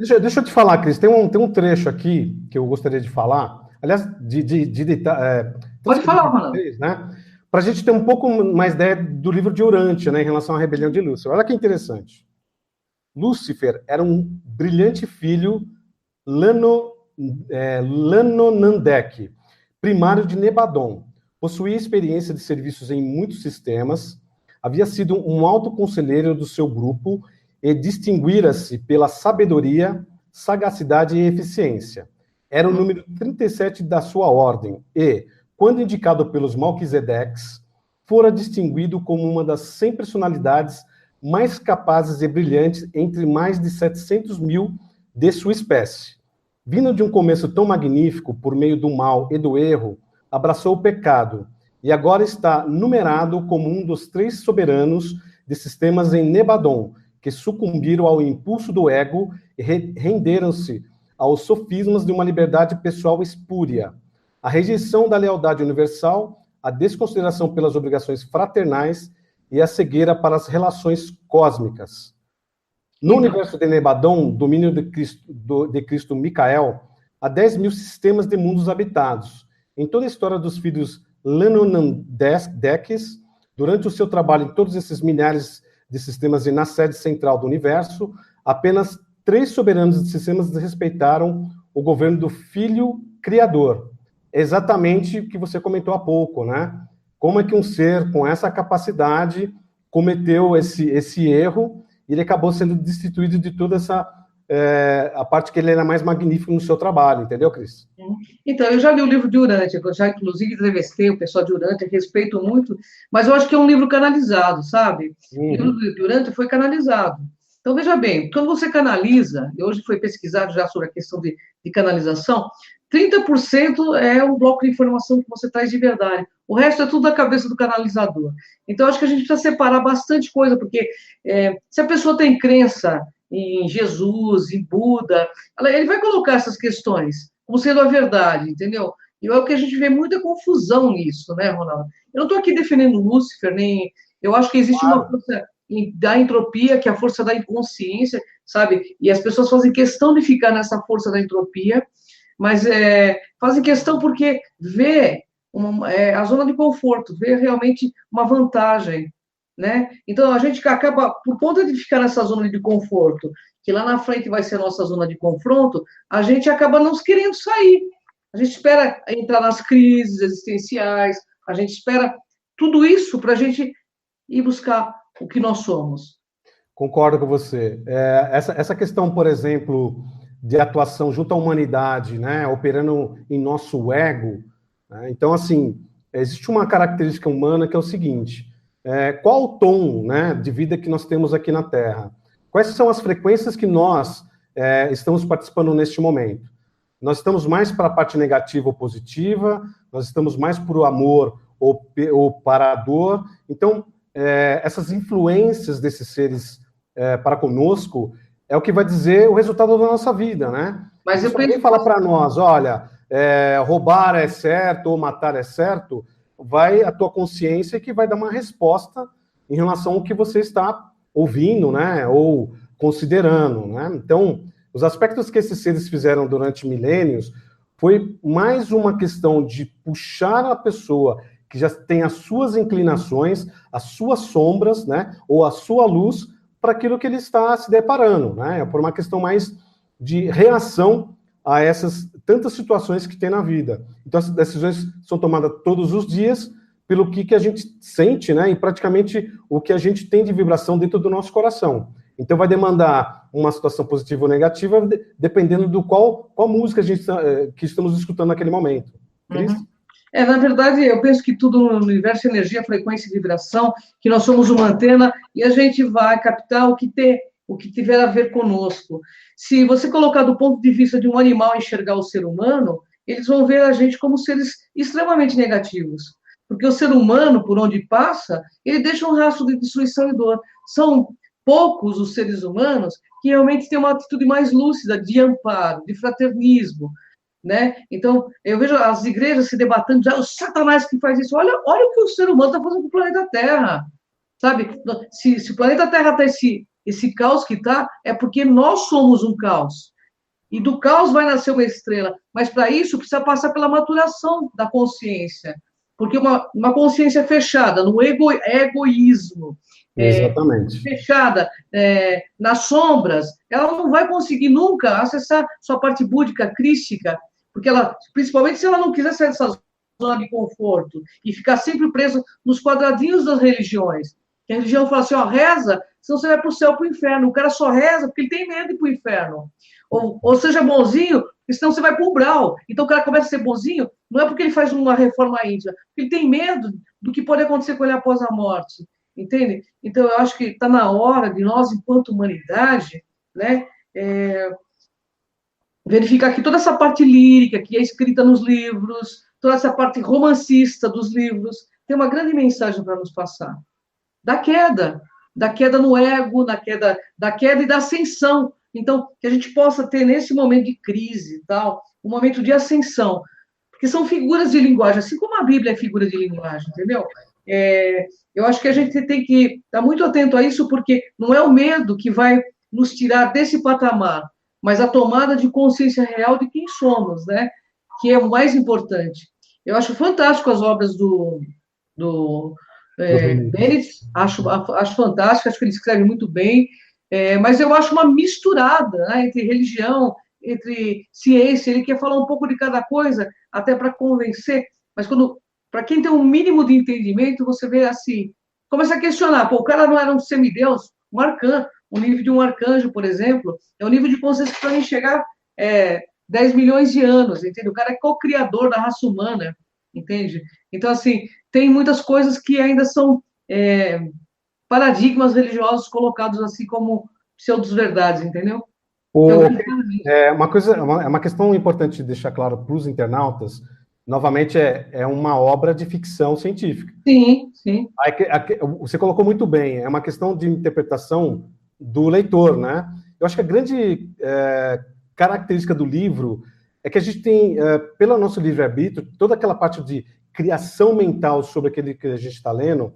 Deixa eu te falar, Cris, tem um trecho aqui que eu gostaria de falar. Aliás, pode falar, Ronaldo. Né? Para a gente ter um pouco mais ideia do livro de Urântia, né, em relação à rebelião de Lúcifer. Olha que interessante. Lúcifer era um brilhante filho Lanonandek, primário de Nebadon. Possuía experiência de serviços em muitos sistemas, havia sido um alto conselheiro do seu grupo e distinguira-se pela sabedoria, sagacidade e eficiência. Era o número 37 da sua ordem e, quando indicado pelos Melquisedeques, fora distinguido como uma das 100 personalidades mais capazes e brilhantes entre mais de 700 mil de sua espécie. Vindo de um começo tão magnífico, por meio do mal e do erro, abraçou o pecado, e agora está numerado como um dos 3 soberanos de sistemas em Nebadon, que sucumbiram ao impulso do ego e renderam-se aos sofismas de uma liberdade pessoal espúria. A rejeição da lealdade universal, a desconsideração pelas obrigações fraternais e a cegueira para as relações cósmicas. No universo de Nebadon, domínio de Cristo Micael, há 10 mil sistemas de mundos habitados. Em toda a história dos filhos Lenonandeques, durante o seu trabalho em todos esses milhares de sistemas e na sede central do universo, apenas 3 soberanos de sistemas respeitaram o governo do Filho Criador. Exatamente o que você comentou há pouco, né? Como é que um ser com essa capacidade cometeu esse erro e ele acabou sendo destituído de toda essa a parte que ele era mais magnífico no seu trabalho, entendeu, Cris? Então, eu já li o livro de Urântia, eu já, inclusive, entrevistei o pessoal de Urântia, respeito muito, mas eu acho que é um livro canalizado, sabe? O livro de Urântia foi canalizado. Então, veja bem, quando você canaliza, e hoje foi pesquisado já sobre a questão de canalização, 30% é um bloco de informação que você traz de verdade. O resto é tudo da cabeça do canalizador. Então, acho que a gente precisa separar bastante coisa, porque se a pessoa tem crença em Jesus, em Buda, ele vai colocar essas questões como sendo a verdade, entendeu? E é o que a gente vê muita confusão nisso, né, Ronaldo? Eu não estou aqui defendendo Lúcifer, nem... Eu acho que existe uma força da entropia, que é a força da inconsciência, sabe? E as pessoas fazem questão de ficar nessa força da entropia, mas fazem questão porque vê a zona de conforto, vê realmente uma vantagem, né? Então, a gente acaba, por conta de ficar nessa zona de conforto, que lá na frente vai ser a nossa zona de confronto, a gente acaba não querendo sair. A gente espera entrar nas crises existenciais, a gente espera tudo isso para a gente ir buscar o que nós somos. Concordo com você. Essa questão, por exemplo, de atuação junto à humanidade, né, operando em nosso ego, né? Então, assim, existe uma característica humana que é o seguinte: qual o tom, né, de vida que nós temos aqui na Terra? Quais são as frequências que nós estamos participando neste momento? Nós estamos mais para a parte negativa ou positiva? Nós estamos mais para o amor ou para a dor? Então, essas influências desses seres para conosco é o que vai dizer o resultado da nossa vida, né? Mas se alguém falar para nós, olha, roubar é certo ou matar é certo, vai a tua consciência que vai dar uma resposta em relação ao que você está ouvindo, né, ou considerando, né? Então, os aspectos que esses seres fizeram durante milênios foi mais uma questão de puxar a pessoa que já tem as suas inclinações, as suas sombras, né, ou a sua luz para aquilo que ele está se deparando, né? Por uma questão mais de reação a essas tantas situações que tem na vida. Então, as decisões são tomadas todos os dias pelo que a gente sente, né? E praticamente o que a gente tem de vibração dentro do nosso coração. Então, vai demandar uma situação positiva ou negativa, dependendo do qual música que estamos escutando naquele momento. Cris? Na verdade, eu penso que tudo no universo é energia, frequência e vibração, que nós somos uma antena e a gente vai captar o que tiver a ver conosco. Se você colocar do ponto de vista de um animal enxergar o ser humano, eles vão ver a gente como seres extremamente negativos. Porque o ser humano, por onde passa, ele deixa um rastro de destruição e dor. São poucos os seres humanos que realmente têm uma atitude mais lúcida, de amparo, de fraternismo, né? Então, eu vejo as igrejas se debatendo, já o Satanás que faz isso. Olha o que o ser humano está fazendo com o planeta Terra, sabe? Se o planeta Terra está esse caos que está, é porque nós somos um caos. E do caos vai nascer uma estrela. Mas, para isso, precisa passar pela maturação da consciência. Porque uma consciência fechada no egoísmo, exatamente, fechada nas sombras, ela não vai conseguir nunca acessar sua parte búdica, crística, porque ela, principalmente se ela não quiser sair dessa zona de conforto e ficar sempre presa nos quadradinhos das religiões. Que a religião fala assim, reza, senão você vai para o céu, para o inferno. O cara só reza porque ele tem medo de ir para o inferno. Ou seja bonzinho, porque senão você vai para o umbral. Então o cara começa a ser bonzinho, não é porque ele faz uma reforma íntima, porque ele tem medo do que pode acontecer com ele após a morte, entende? Então eu acho que está na hora de nós, enquanto humanidade, né, verificar que toda essa parte lírica que é escrita nos livros, toda essa parte romancista dos livros, tem uma grande mensagem para nos passar. Da queda no ego, da queda e da ascensão. Então, que a gente possa ter, nesse momento de crise, tal, um momento de ascensão. Porque são figuras de linguagem, assim como a Bíblia é figura de linguagem, entendeu? Eu acho que a gente tem que estar muito atento a isso, porque não é o medo que vai nos tirar desse patamar, mas a tomada de consciência real de quem somos, né? Que é o mais importante. Eu acho fantástico as obras do Bennett, acho fantástico, acho que ele escreve muito bem, mas eu acho uma misturada, né, entre religião, entre ciência, ele quer falar um pouco de cada coisa, até para convencer, mas para quem tem um mínimo de entendimento, você vê assim, começa a questionar, pô, o cara não era um semideus, um arcanjo, um nível de um arcanjo, por exemplo, é um nível de consciência que para mim chegar 10 milhões de anos, entende? O cara é co-criador da raça humana, entende? Então, assim, tem muitas coisas que ainda são paradigmas religiosos colocados assim como pseudo-verdades, entendeu? Uma questão importante de deixar claro para os internautas, novamente, é uma obra de ficção científica. Sim, sim. Você colocou muito bem, é uma questão de interpretação do leitor, né? Eu acho que a grande característica do livro é que a gente tem, pelo nosso livre-arbítrio, toda aquela parte de criação mental sobre aquele que a gente está lendo,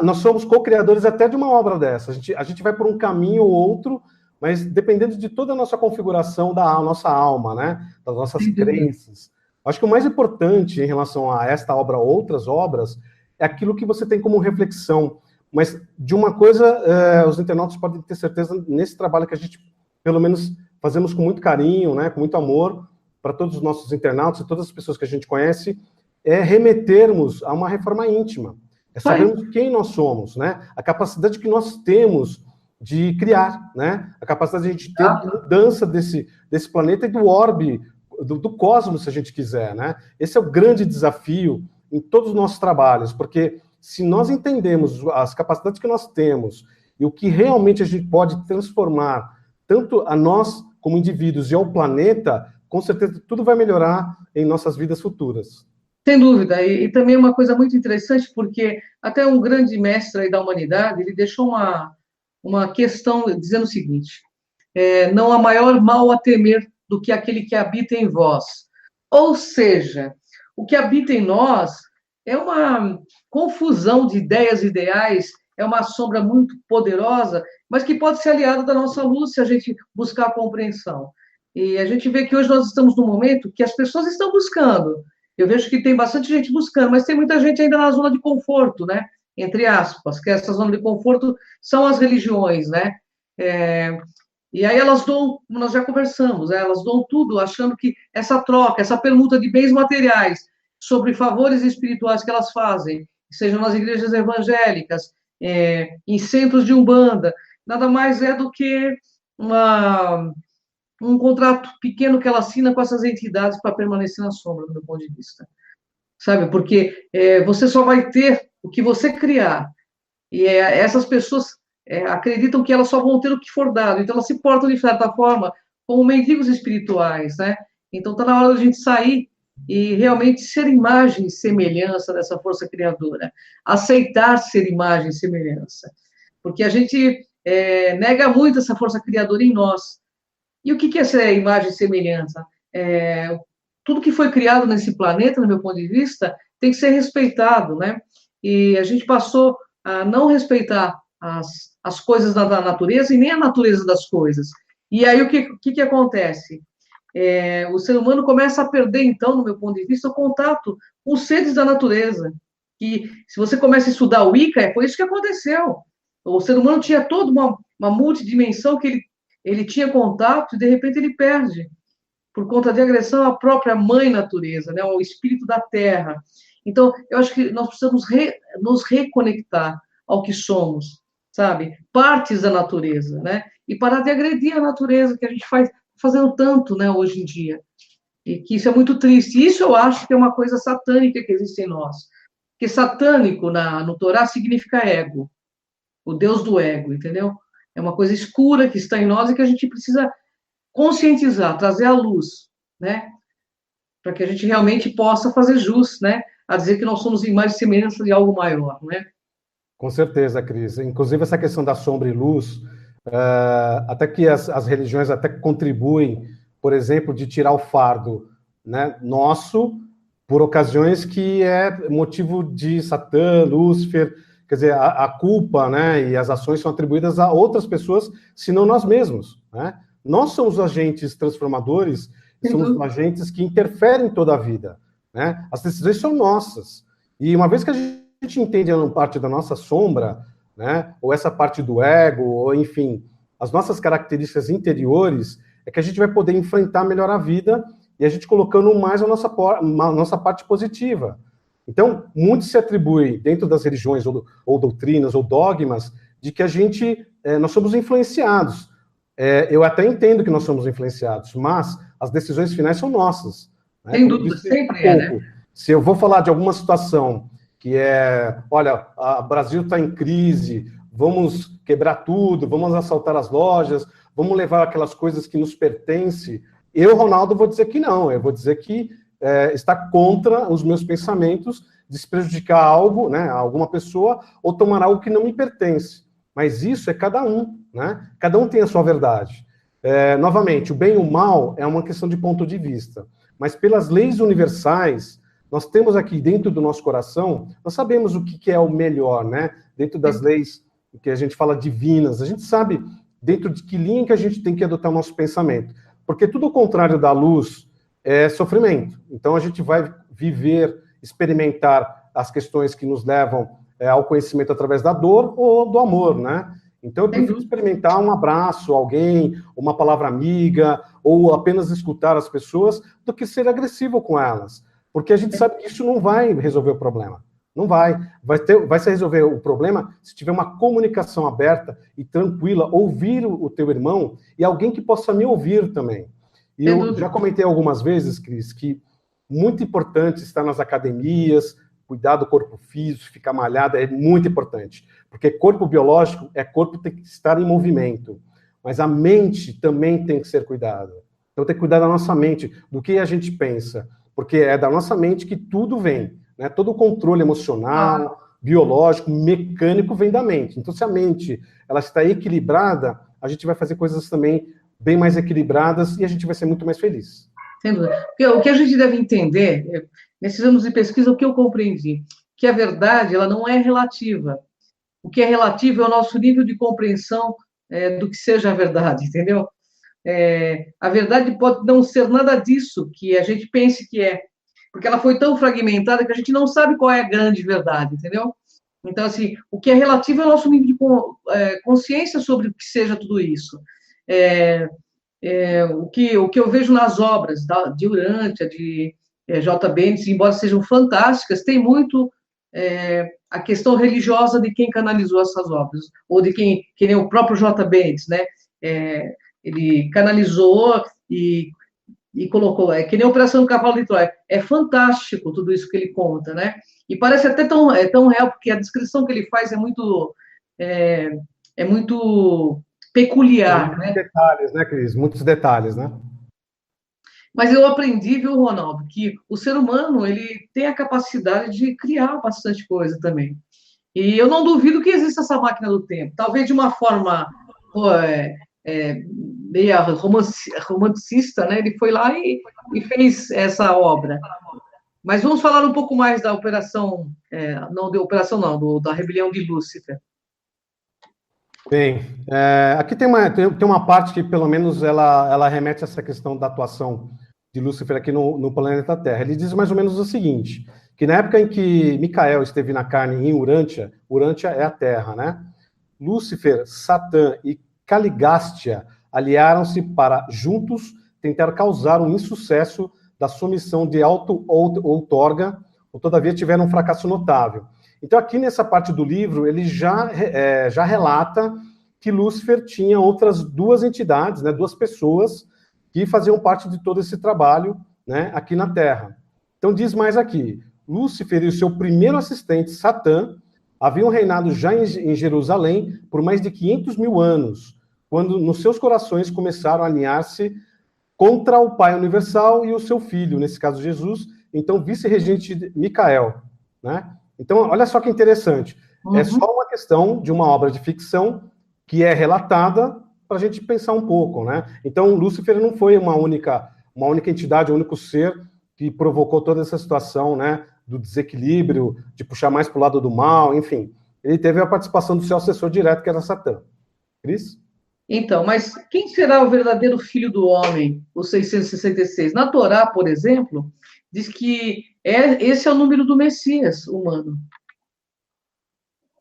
nós somos co-criadores até de uma obra dessa. A gente vai por um caminho ou outro, mas dependendo de toda a nossa configuração da nossa alma, né? Das nossas crenças. Acho que o mais importante em relação a esta obra ou outras obras é aquilo que você tem como reflexão. Mas de uma coisa, os internautas podem ter certeza nesse trabalho que a gente, pelo menos, fazemos com muito carinho, né? Com muito amor para todos os nossos internautas e todas as pessoas que a gente conhece, é remetermos a uma reforma íntima. É sabermos quem nós somos, né? A capacidade que nós temos de criar, né? A capacidade de a gente ter mudança desse planeta e do orbe, do cosmos, se a gente quiser, né? Esse é o grande desafio em todos os nossos trabalhos, porque se nós entendemos as capacidades que nós temos e o que realmente a gente pode transformar, tanto a nós como indivíduos e ao planeta, com certeza tudo vai melhorar em nossas vidas futuras. Sem dúvida, e também uma coisa muito interessante, porque até um grande mestre aí da humanidade, ele deixou uma questão dizendo o seguinte, não há maior mal a temer do que aquele que habita em vós. Ou seja, o que habita em nós é uma confusão de ideias e ideais, é uma sombra muito poderosa, mas que pode ser aliada da nossa luz se a gente buscar a compreensão. E a gente vê que hoje nós estamos num momento que as pessoas estão buscando. Eu vejo que tem bastante gente buscando, mas tem muita gente ainda na zona de conforto, né? Entre aspas, que essa zona de conforto são as religiões, né? E aí elas dão, como nós já conversamos, elas dão tudo achando que essa troca, essa permuta de bens materiais sobre favores espirituais que elas fazem, sejam nas igrejas evangélicas, em centros de umbanda, nada mais é do que um contrato pequeno que ela assina com essas entidades para permanecer na sombra, do meu ponto de vista. Sabe? Porque você só vai ter o que você criar. E essas pessoas acreditam que elas só vão ter o que for dado. Então, elas se portam, de certa forma, como mendigos espirituais, né? Então, está na hora da gente sair e realmente ser imagem e semelhança dessa força criadora. Aceitar ser imagem e semelhança. Porque a gente nega muito essa força criadora em nós. E o que é essa imagem e semelhança? Tudo que foi criado nesse planeta, no meu ponto de vista, tem que ser respeitado, né? E a gente passou a não respeitar as coisas da natureza e nem a natureza das coisas. E aí o que acontece? O ser humano começa a perder, então, no meu ponto de vista, o contato com os seres da natureza. E se você começa a estudar o Wicca, foi isso que aconteceu. O ser humano tinha toda uma multidimensão que ele tinha contato e, de repente, ele perde, por conta de agressão à própria mãe natureza, né, ao espírito da terra. Então, eu acho que nós precisamos nos reconectar ao que somos, sabe? Partes da natureza, né? E parar de agredir a natureza, que a gente fazendo tanto, né, hoje em dia. E que isso é muito triste. Isso eu acho que é uma coisa satânica que existe em nós. Porque satânico no Torá significa ego, o Deus do ego, entendeu? É uma coisa escura que está em nós e que a gente precisa conscientizar, trazer à luz, né? Para que a gente realmente possa fazer jus, né? A dizer que nós somos imagem e semelhança de algo maior, né? Com certeza, Cris. Inclusive, essa questão da sombra e luz, até que as religiões até contribuem, por exemplo, de tirar o fardo, né, nosso, por ocasiões que é motivo de Satã, Lúcifer, quer dizer, a culpa, né, e as ações são atribuídas a outras pessoas, senão nós mesmos, né? Nós somos agentes transformadores, somos agentes que interferem em toda a vida, né? As decisões são nossas. E uma vez que a gente entende a parte da nossa sombra, né, ou essa parte do ego, ou enfim, as nossas características interiores, é que a gente vai poder enfrentar melhor a vida e a gente colocando mais a nossa parte positiva. Então, muito se atribui dentro das religiões ou doutrinas ou dogmas de que nós somos influenciados. Eu até entendo que nós somos influenciados, mas as decisões finais são nossas. Né? Sem dúvida, sempre né? Se eu vou falar de alguma situação que olha, o Brasil está em crise, vamos quebrar tudo, vamos assaltar as lojas, vamos levar aquelas coisas que nos pertencem, eu, Ronaldo, vou dizer que não, eu vou dizer que está contra os meus pensamentos de se prejudicar algo, né, alguma pessoa, ou tomar algo que não me pertence. Mas isso é cada um, né? Cada um tem a sua verdade. Novamente, o bem e o mal é uma questão de ponto de vista, mas pelas leis universais, nós temos aqui dentro do nosso coração, nós sabemos o que é o melhor, né? Dentro das leis que a gente fala divinas, a gente sabe dentro de que linha que a gente tem que adotar o nosso pensamento. Porque tudo o contrário da luz é sofrimento. Então a gente vai viver, experimentar as questões que nos levam ao conhecimento através da dor ou do amor, né? Então eu prefiro experimentar um abraço, alguém, uma palavra amiga, ou apenas escutar as pessoas, do que ser agressivo com elas. Porque a gente sabe que isso não vai resolver o problema. Não vai. Vai se resolver o problema se tiver uma comunicação aberta e tranquila, ouvir o teu irmão e alguém que possa me ouvir também. E eu já comentei algumas vezes, Cris, que muito importante estar nas academias, cuidar do corpo físico, ficar malhado, é muito importante. Porque corpo biológico corpo tem que estar em movimento. Mas a mente também tem que ser cuidada. Então tem que cuidar da nossa mente, do que a gente pensa. Porque é da nossa mente que tudo vem, né? Todo o controle emocional, biológico, mecânico vem da mente. Então, se a mente ela está equilibrada, a gente vai fazer coisas também bem mais equilibradas e a gente vai ser muito mais feliz. Sem dúvida. Porque o que a gente deve entender, nesses anos de pesquisa, o que eu compreendi, que a verdade ela não é relativa. O que é relativo é o nosso nível de compreensão do que seja a verdade, entendeu? A verdade pode não ser nada disso que a gente pense que é, porque ela foi tão fragmentada que a gente não sabe qual é a grande verdade, entendeu? Então, assim, o que é relativo é o nosso nível de consciência sobre o que seja tudo isso. O que eu vejo nas obras de Urântia, de J. Bendis, embora sejam fantásticas, tem muito a questão religiosa de quem canalizou essas obras, ou de que nem o próprio J. Bendis, né? Ele canalizou e colocou, que nem a Operação Cavalo de Troia. É fantástico tudo isso que ele conta, né? E parece até tão real, porque a descrição que ele faz é muito peculiar, né? Muitos detalhes, né, Cris? Muitos detalhes, né? Mas eu aprendi, viu, Ronaldo, que o ser humano ele tem a capacidade de criar bastante coisa também. E eu não duvido que exista essa máquina do tempo. Talvez de uma forma meio romancista, né? Ele foi lá e fez essa obra. Mas vamos falar um pouco mais da operação, da rebelião de Lúcifer. Bem, aqui tem uma parte que, pelo menos, ela remete a essa questão da atuação de Lúcifer aqui no planeta Terra. Ele diz mais ou menos o seguinte, que na época em que Micael esteve na carne em Urântia é a Terra, né? Lúcifer, Satã e Caligástia aliaram-se para, juntos, tentar causar um insucesso da sua missão de auto-outorga, ou todavia tiveram um fracasso notável. Então, aqui nessa parte do livro, ele já relata que Lúcifer tinha outras duas entidades, né, duas pessoas, que faziam parte de todo esse trabalho, né, aqui na Terra. Então diz mais aqui, Lúcifer e o seu primeiro assistente, Satã, haviam reinado já em Jerusalém por mais de 500 mil anos, quando nos seus corações começaram a alinhar-se contra o Pai Universal e o seu Filho, nesse caso Jesus, então vice-regente Micael, né? Então, olha só que interessante, é só uma questão de uma obra de ficção que é relatada para a gente pensar um pouco, né? Então, Lúcifer não foi uma única entidade, um único ser que provocou toda essa situação, né, do desequilíbrio, de puxar mais para o lado do mal, enfim. Ele teve a participação do seu assessor direto, que era Satã. Cris? Então, mas quem será o verdadeiro filho do homem, o 666? Na Torá, por exemplo, diz que esse é o número do Messias humano.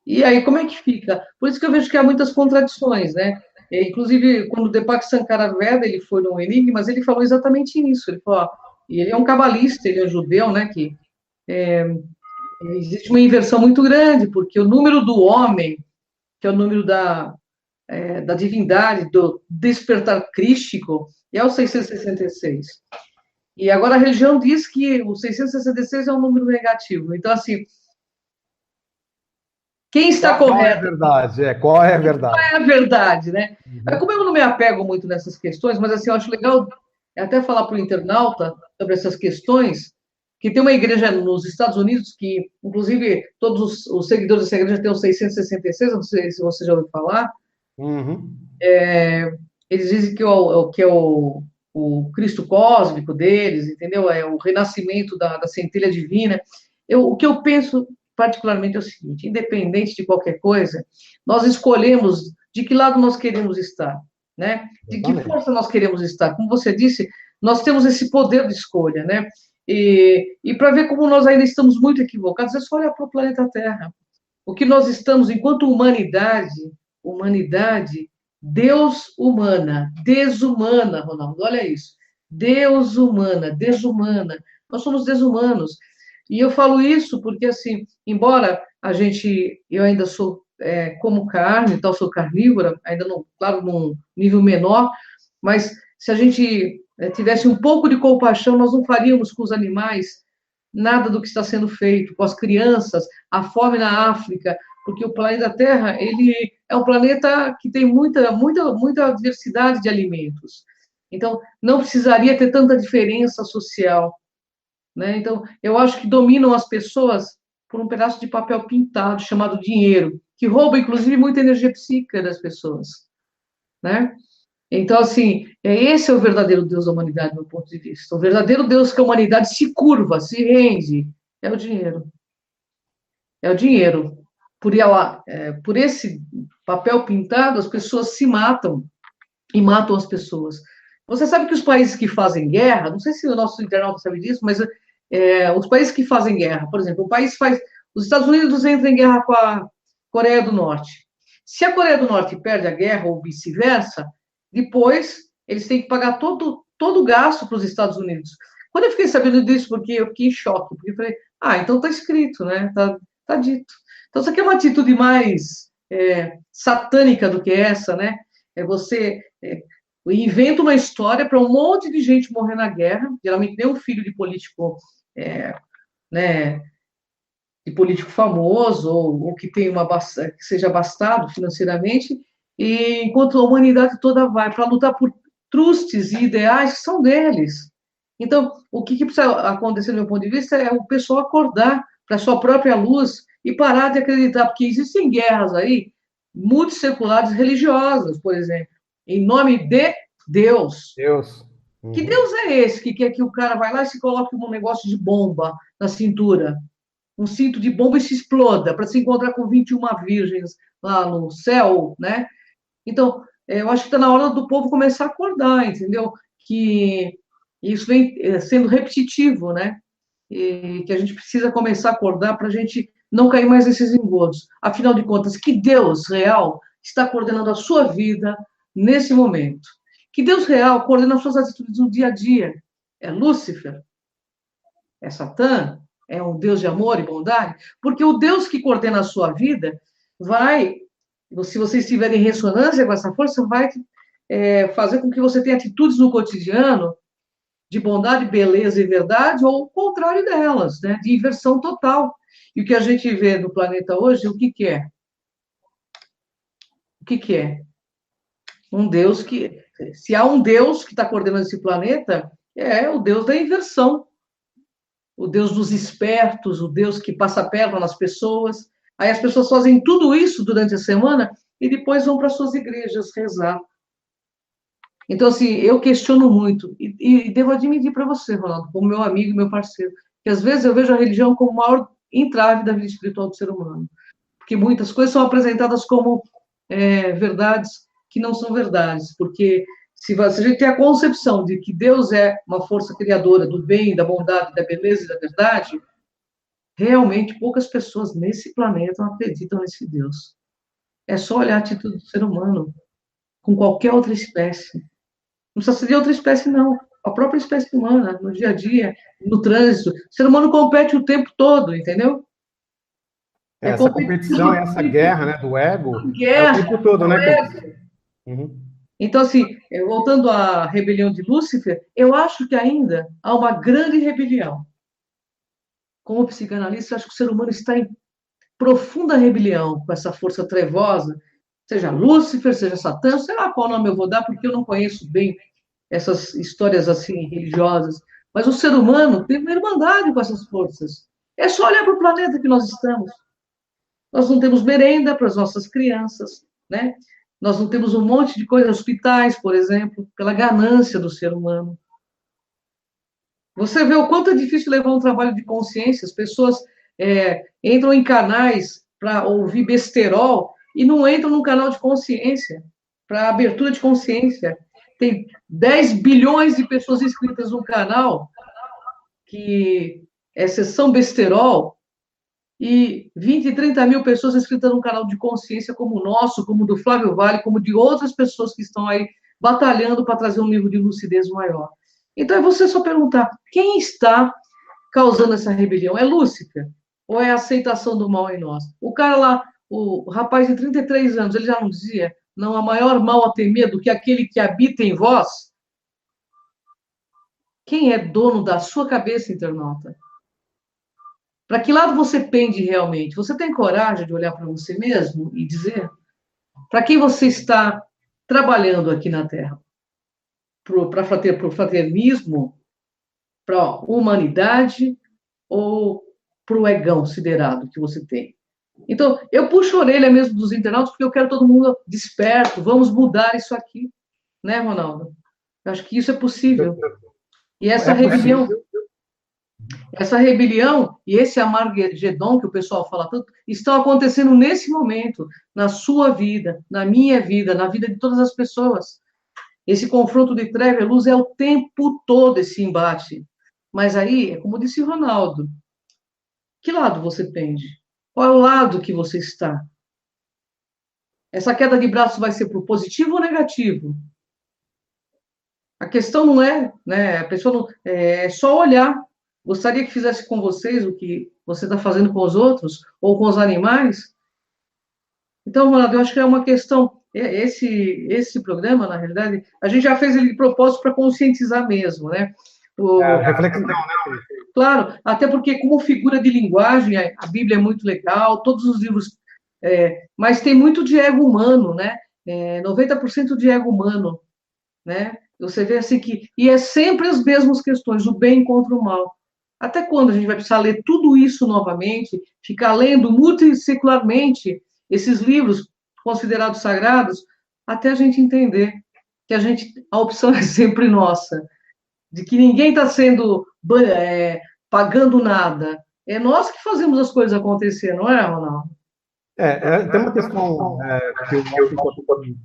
E aí, como é que fica? Por isso que eu vejo que há muitas contradições, né? Inclusive, quando o Deepak Sankara Veda, ele foi no Enigmas, ele falou exatamente isso. Ele falou, ó, e ele é um cabalista, ele é judeu, né? Que existe uma inversão muito grande, porque o número do homem, que é o número da divindade, do despertar crístico, é o 666. E agora a religião diz que o 666 é um número negativo. Então, assim, quem está correto? Qual é a verdade? Qual é a verdade? Qual é a verdade, né? Como eu não me apego muito nessas questões, mas assim, eu acho legal até falar para o internauta sobre essas questões, que tem uma igreja nos Estados Unidos que, inclusive, todos os seguidores dessa igreja têm o 666, não sei se você já ouviu falar. Eles dizem que é o Cristo cósmico deles, entendeu? É o renascimento da centelha divina. O que eu penso particularmente é o seguinte, independente de qualquer coisa, nós escolhemos de que lado nós queremos estar, né? De que força nós queremos estar. Como você disse, nós temos esse poder de escolha, né? E para ver como nós ainda estamos muito equivocados, é só olhar para o planeta Terra. O que nós estamos, enquanto humanidade, Deus humana, desumana, Ronaldo, olha isso. Deus humana, desumana. Nós somos desumanos. E eu falo isso porque, assim, embora eu ainda sou, como carne, então sou carnívora, ainda não, claro, num nível menor, mas se a gente tivesse um pouco de compaixão, nós não faríamos com os animais nada do que está sendo feito, com as crianças, a fome na África, porque o planeta Terra, ele é um planeta que tem muita diversidade de alimentos. Então, não precisaria ter tanta diferença social, né? Então, eu acho que dominam as pessoas por um pedaço de papel pintado chamado dinheiro, que rouba, inclusive, muita energia psíquica das pessoas, né? Então, assim, esse é o verdadeiro Deus da humanidade, do meu ponto de vista. O verdadeiro Deus que a humanidade se curva, se rende, é o dinheiro. É o dinheiro. Por esse papel pintado, as pessoas se matam e matam as pessoas. Você sabe que os países que fazem guerra, não sei se o nosso internauta sabe disso, mas os países que fazem guerra, por exemplo, os Estados Unidos entram em guerra com a Coreia do Norte. Se a Coreia do Norte perde a guerra ou vice-versa, depois eles têm que pagar todo o gasto para os Estados Unidos. Quando eu fiquei sabendo disso, porque eu fiquei em choque, porque eu falei, então está escrito, né? Tá dito. Então, isso aqui é uma atitude mais satânica do que essa, né? Você inventa uma história para um monte de gente morrer na guerra, geralmente nem um filho de político, né, de político famoso, ou que tem que seja abastado financeiramente, e enquanto a humanidade toda vai para lutar por trustes e ideais que são deles. Então, o que precisa acontecer, do meu ponto de vista, é o pessoal acordar para a sua própria luz e parar de acreditar, porque existem guerras aí, multisseculares religiosas, por exemplo, em nome de Deus. Que Deus é esse que quer que o cara vai lá e se coloque um negócio de bomba na cintura, um cinto de bomba e se exploda, para se encontrar com 21 virgens lá no céu, né? Então, eu acho que está na hora do povo começar a acordar, entendeu? Que isso vem sendo repetitivo, né? E que a gente precisa começar a acordar para a gente não cair mais nesses engodos. Afinal de contas, que Deus real está coordenando a sua vida nesse momento? Que Deus real coordena as suas atitudes no dia a dia? É Lúcifer? É Satã? É um Deus de amor e bondade? Porque o Deus que coordena a sua vida se você estiver em ressonância com essa força, vai fazer com que você tenha atitudes no cotidiano de bondade, beleza e verdade, ou o contrário delas, né? De inversão total. E o que a gente vê no planeta hoje, o que é? O que é? Um Deus que... Se há um Deus que está coordenando esse planeta, é o Deus da inversão. O Deus dos espertos, o Deus que passa a perna nas pessoas. Aí as pessoas fazem tudo isso durante a semana e depois vão para suas igrejas rezar. Então, assim, eu questiono muito, e devo admitir para você, Ronaldo, como meu amigo e meu parceiro, que às vezes eu vejo a religião como o maior entrave da vida espiritual do ser humano, porque muitas coisas são apresentadas como verdades que não são verdades, porque se a gente tem a concepção de que Deus é uma força criadora do bem, da bondade, da beleza e da verdade, realmente poucas pessoas nesse planeta não acreditam nesse Deus. É só olhar a atitude do ser humano com qualquer outra espécie. Não precisa ser de outra espécie, não. A própria espécie humana, no dia a dia, no trânsito. O ser humano compete o tempo todo, entendeu? Essa competição, essa guerra, né, do ego, é o tempo todo, né? Uhum. Então, assim, voltando à rebelião de Lúcifer, eu acho que ainda há uma grande rebelião. Como psicanalista, eu acho que o ser humano está em profunda rebelião com essa força trevosa, seja Lúcifer, seja Satã, sei lá qual nome eu vou dar, porque eu não conheço bem essas histórias assim religiosas, mas o ser humano tem uma irmandade com essas forças. É só olhar para o planeta que nós estamos. Nós não temos merenda para as nossas crianças, né? Nós não temos um monte de coisas, hospitais, por exemplo, pela ganância do ser humano. Você vê o quanto é difícil levar um trabalho de consciência, as pessoas entram em canais para ouvir besterol e não entram num canal de consciência, para abertura de consciência. Tem 10 bilhões de pessoas inscritas no canal, que é Sessão Besterol, e 20, 30 mil pessoas inscritas num canal de consciência como o nosso, como o do Flávio Vale, como de outras pessoas que estão aí batalhando para trazer um nível de lucidez maior. Então, é você só perguntar, quem está causando essa rebelião? É Lúcifer? Ou é a aceitação do mal em nós? O cara lá, o rapaz de 33 anos, ele já não dizia, não há maior mal a temer do que aquele que habita em vós? Quem é dono da sua cabeça, internauta? Para que lado você pende realmente? Você tem coragem de olhar para você mesmo e dizer para quem você está trabalhando aqui na Terra? Para o fraternismo, para a humanidade ou para o egão siderado que você tem? Então, eu puxo a orelha mesmo dos internautas porque eu quero todo mundo desperto, vamos mudar isso aqui, né, Ronaldo? Eu acho que isso é possível. E essa rebelião e esse Armagedon que o pessoal fala tanto, estão acontecendo nesse momento, na sua vida, na minha vida, na vida de todas as pessoas. Esse confronto de treva e luz é o tempo todo, esse embate. Mas aí, como disse o Ronaldo, que lado você pende? Qual é o lado que você está? Essa queda de braço vai ser para o positivo ou negativo? A questão não é, né? A pessoa não, é só olhar. Gostaria que fizesse com vocês o que você está fazendo com os outros ou com os animais? Então, Ronaldo, eu acho que é uma questão. Esse programa, na realidade, a gente já fez ele de propósito para conscientizar mesmo, né? Reflexão, né? Claro, até porque, como figura de linguagem, a Bíblia é muito legal, todos os livros. Mas tem muito de ego humano, né? 90% de ego humano, né? Você vê assim que. E é sempre as mesmas questões, o bem contra o mal. Até quando a gente vai precisar ler tudo isso novamente, ficar lendo multissecularmente esses livros considerados sagrados, até a gente entender que a opção é sempre nossa, de que ninguém está sendo pagando nada. É nós que fazemos as coisas acontecer, não é, Ronaldo? Tem uma questão que eu acho importante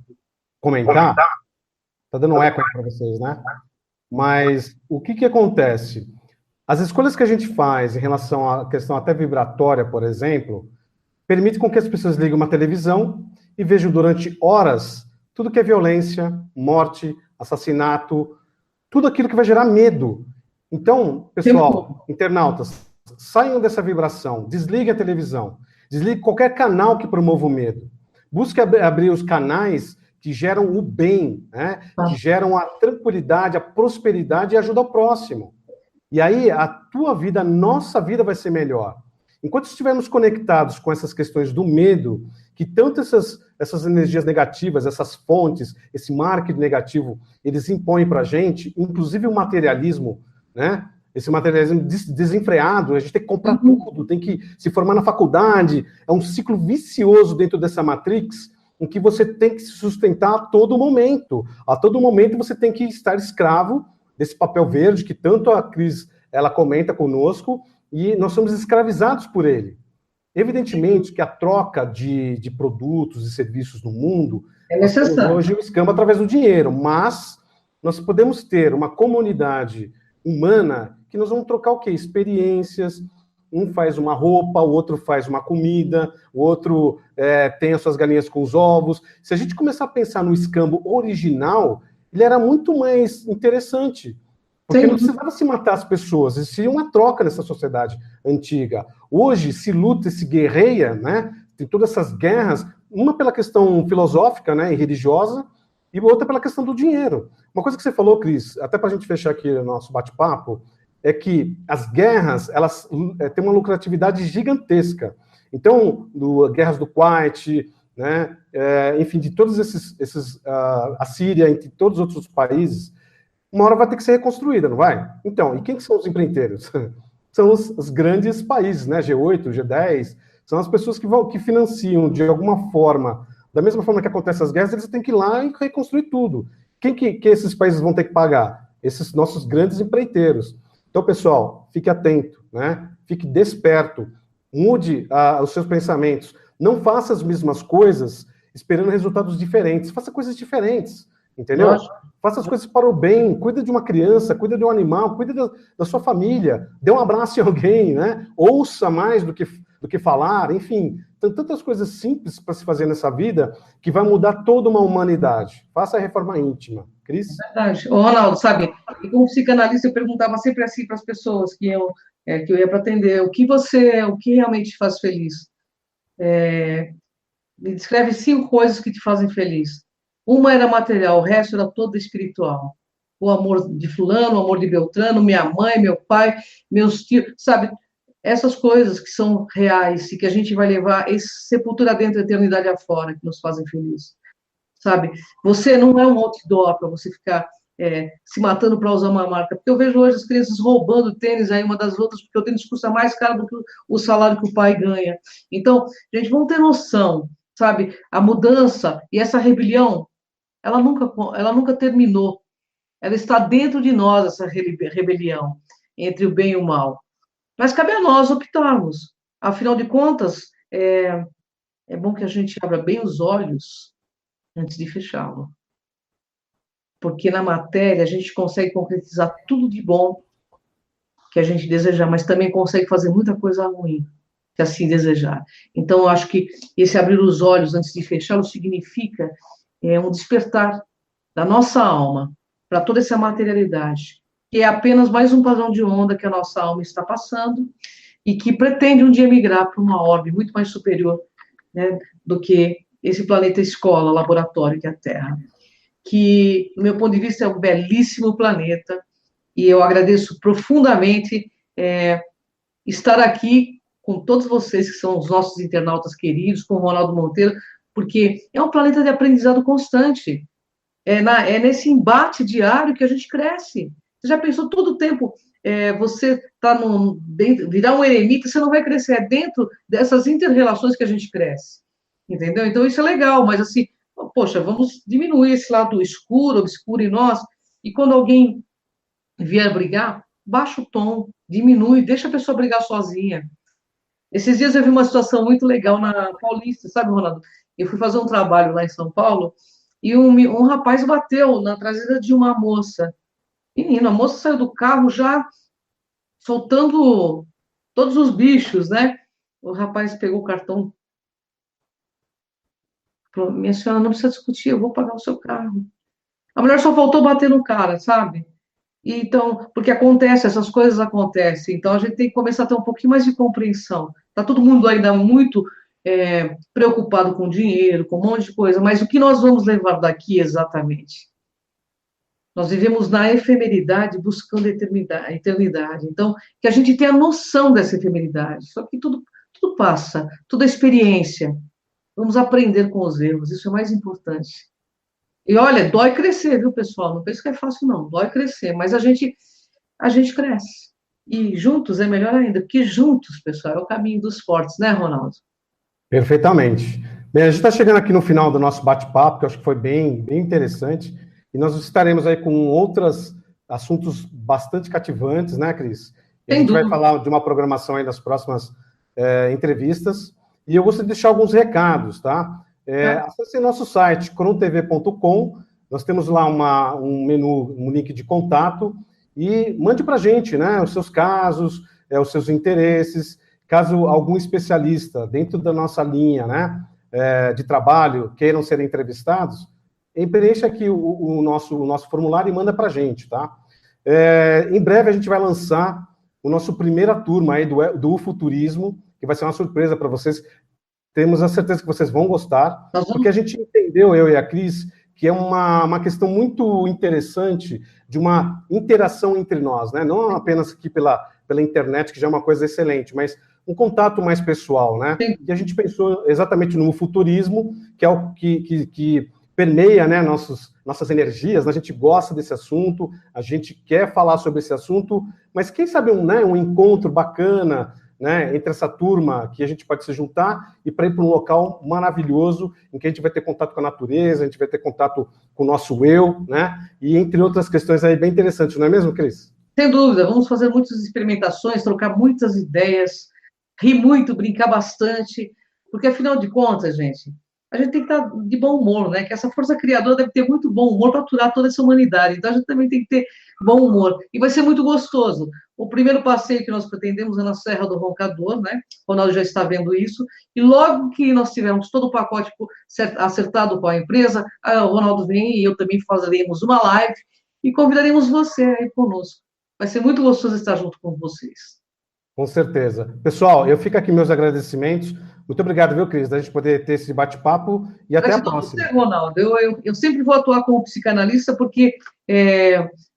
comentar, está dando um eco aí para vocês, né? Mas o que acontece? As escolhas que a gente faz em relação à questão até vibratória, por exemplo, permite com que as pessoas liguem uma televisão e vejam durante horas tudo que é violência, morte, assassinato, tudo aquilo que vai gerar medo. Então, pessoal, internautas, saiam dessa vibração, desliguem a televisão, desligue qualquer canal que promova o medo. Busque abrir os canais que geram o bem, né? Que geram a tranquilidade, a prosperidade e ajuda ao próximo. E aí a tua vida, a nossa vida vai ser melhor. Enquanto estivermos conectados com essas questões do medo, que tanto essas energias negativas, essas fontes, esse marketing negativo, eles impõem para a gente, inclusive o materialismo, né? Esse materialismo desenfreado, a gente tem que comprar tudo, tem que se formar na faculdade, é um ciclo vicioso dentro dessa matrix, em que você tem que se sustentar a todo momento. A todo momento você tem que estar escravo desse papel verde, que tanto a Cris, ela comenta conosco, e nós somos escravizados por ele. Evidentemente que a troca de produtos e serviços no mundo, é necessário. Hoje o escambo através do dinheiro, mas nós podemos ter uma comunidade humana que nós vamos trocar o quê? Experiências, um faz uma roupa, o outro faz uma comida, o outro tem as suas galinhas com os ovos. Se a gente começar a pensar no escambo original, ele era muito mais interessante, porque não precisava se matar as pessoas, existia uma troca nessa sociedade antiga. Hoje se luta e se guerreia, né? Tem todas essas guerras, uma pela questão filosófica, né, e religiosa, e outra pela questão do dinheiro. Uma coisa que você falou, Cris, até para a gente fechar aqui o nosso bate-papo, é que as guerras, elas têm uma lucratividade gigantesca. Então, guerras do Kuwait, né, enfim, de todos a Síria, entre todos os outros países, uma hora vai ter que ser reconstruída, não vai? Então, e quem que são os empreiteiros? São os grandes países, né, G8, G10, são as pessoas que financiam de alguma forma, da mesma forma que acontecem as guerras, eles têm que ir lá e reconstruir tudo. Quem que esses países vão ter que pagar? Esses nossos grandes empreiteiros. Então, pessoal, fique atento, né? Fique desperto, mude os seus pensamentos, não faça as mesmas coisas esperando resultados diferentes, faça coisas diferentes, entendeu? Faça as coisas para o bem, cuida de uma criança, cuida de um animal, cuida da sua família, dê um abraço em alguém, né? Ouça mais do que falar, enfim, tem tantas coisas simples para se fazer nessa vida que vai mudar toda uma humanidade. Faça a reforma íntima. Cris? É verdade. Ô, Ronaldo, sabe, e como psicanalista eu perguntava sempre assim para as pessoas que eu ia para atender, o que realmente te faz feliz? Me descreve 5 coisas que te fazem feliz. Uma era material, o resto era todo espiritual. O amor de fulano, o amor de Beltrano, minha mãe, meu pai, meus tios, sabe? Essas coisas que são reais e que a gente vai levar sepultura dentro, a eternidade afora, que nos fazem felizes, sabe? Você não é um outdoor para você ficar se matando para usar uma marca, porque eu vejo hoje as crianças roubando tênis aí uma das outras, porque o tênis custa mais caro do que o salário que o pai ganha. Então, gente, vamos ter noção, sabe? A mudança e essa rebelião, ela nunca terminou. Ela está dentro de nós, essa rebelião entre o bem e o mal. Mas cabe a nós optarmos. Afinal de contas, é bom que a gente abra bem os olhos antes de fechá-lo. Porque na matéria a gente consegue concretizar tudo de bom que a gente desejar, mas também consegue fazer muita coisa ruim, se assim desejar. Então, eu acho que esse abrir os olhos antes de fechá-lo significa um despertar da nossa alma para toda essa materialidade, que é apenas mais um padrão de onda que a nossa alma está passando e que pretende um dia migrar para uma órbita muito mais superior, né, do que esse planeta escola, laboratório que é a Terra. Que, do meu ponto de vista, é um belíssimo planeta, e eu agradeço profundamente estar aqui com todos vocês, que são os nossos internautas queridos, com o Ronaldo Monteiro, porque é um planeta de aprendizado constante. É nesse embate diário que a gente cresce. Você já pensou todo o tempo, você está virar um eremita, você não vai crescer, é dentro dessas inter-relações que a gente cresce, entendeu? Então, isso é legal, mas assim, poxa, vamos diminuir esse lado escuro, obscuro em nós, e quando alguém vier brigar, baixa o tom, diminui, deixa a pessoa brigar sozinha. Esses dias eu vi uma situação muito legal na Paulista, sabe, Ronaldo? Eu fui fazer um trabalho lá em São Paulo, e um rapaz bateu na traseira de uma moça. Menino, a moça saiu do carro já soltando todos os bichos, né? O rapaz pegou o cartão, falou, minha senhora, não precisa discutir, eu vou pagar o seu carro. A mulher só faltou bater no cara, sabe? Então, porque essas coisas acontecem, então a gente tem que começar a ter um pouquinho mais de compreensão. Está todo mundo ainda muito preocupado com dinheiro, com um monte de coisa, mas o que nós vamos levar daqui exatamente? Nós vivemos na efemeridade buscando a eternidade. Então, que a gente tenha noção dessa efemeridade. Só que tudo passa, tudo é experiência. Vamos aprender com os erros, isso é mais importante. E olha, dói crescer, viu, pessoal? Não pense que é fácil, não. Dói crescer, mas a gente cresce. E juntos é melhor ainda, porque juntos, pessoal, é o caminho dos fortes, né, Ronaldo? Perfeitamente. Bem, a gente está chegando aqui no final do nosso bate-papo, que eu acho que foi bem interessante, e nós estaremos aí com outros assuntos bastante cativantes, né, Cris? E a gente vai falar de uma programação aí das próximas entrevistas, e eu gostaria de deixar alguns recados, tá? Acesse nosso site, crontv.com, nós temos lá um menu, um link de contato, e mande para a gente, né, os seus casos, os seus interesses, caso algum especialista dentro da nossa linha, né, de trabalho queiram ser entrevistados, preencha aqui o nosso formulário e manda para a gente, tá? Em breve a gente vai lançar o nosso primeira turma aí do Futurismo, que vai ser uma surpresa para vocês. Temos a certeza que vocês vão gostar, porque a gente entendeu, eu e a Cris, que é uma questão muito interessante de uma interação entre nós, né? Não apenas aqui pela internet, que já é uma coisa excelente, mas um contato mais pessoal, né? E a gente pensou exatamente no futurismo, que é o que permeia, né, nossas energias, né? A gente gosta desse assunto, a gente quer falar sobre esse assunto, mas quem sabe um encontro bacana, né, entre essa turma que a gente pode se juntar e para ir para um local maravilhoso em que a gente vai ter contato com a natureza, a gente vai ter contato com o nosso eu, né, e entre outras questões aí bem interessantes, não é mesmo, Cris? Sem dúvida, vamos fazer muitas experimentações, trocar muitas ideias, rir muito, brincar bastante, porque afinal de contas, gente, a gente tem que estar de bom humor, né? Que essa força criadora deve ter muito bom humor para aturar toda essa humanidade. Então a gente também tem que ter bom humor. E vai ser muito gostoso. O primeiro passeio que nós pretendemos é na Serra do Roncador, né? O Ronaldo já está vendo isso. E logo que nós tivermos todo o pacote acertado com a empresa, o Ronaldo vem e eu também faremos uma live e convidaremos você aí conosco. Vai ser muito gostoso estar junto com vocês. Com certeza. Pessoal, eu fico aqui meus agradecimentos. Muito obrigado, viu, Cris, da gente poder ter esse bate-papo e até a próxima. Você, Ronaldo. Eu sempre vou atuar como psicanalista porque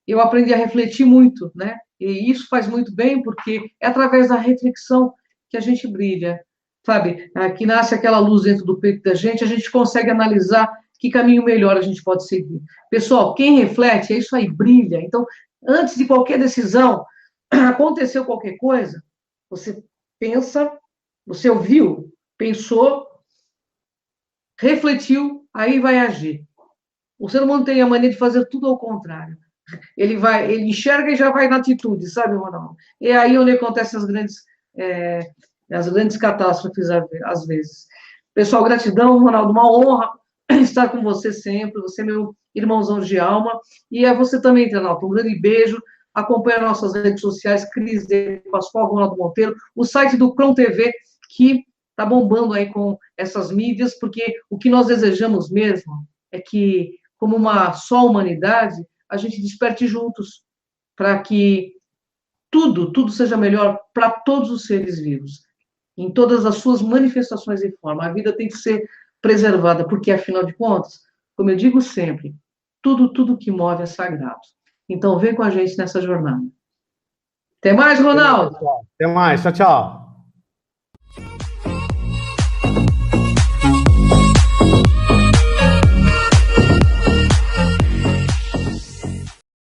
eu aprendi a refletir muito, né? E isso faz muito bem porque é através da reflexão que a gente brilha, sabe? Que nasce aquela luz dentro do peito da gente, a gente consegue analisar que caminho melhor a gente pode seguir. Pessoal, quem reflete, é isso aí, brilha. Então, antes de qualquer decisão, aconteceu qualquer coisa, você pensa, você ouviu, pensou, refletiu, aí vai agir. O ser humano tem a mania de fazer tudo ao contrário. Ele enxerga e já vai na atitude, sabe, Ronaldo? E aí onde acontecem as grandes catástrofes, às vezes. Pessoal, gratidão, Ronaldo, uma honra estar com você sempre, você é meu irmãozão de alma, e é você também, internauta, um grande beijo. Acompanhe nossas redes sociais, Cris de Pascoal, Ronaldo Monteiro, o site do Cron TV, que está bombando aí com essas mídias, porque o que nós desejamos mesmo é que, como uma só humanidade, a gente desperte juntos, para que tudo seja melhor para todos os seres vivos, em todas as suas manifestações e formas. A vida tem que ser preservada, porque, afinal de contas, como eu digo sempre, tudo que move é sagrado. Então, vem com a gente nessa jornada. Até mais, Ronaldo. Até mais. Tchau, tchau.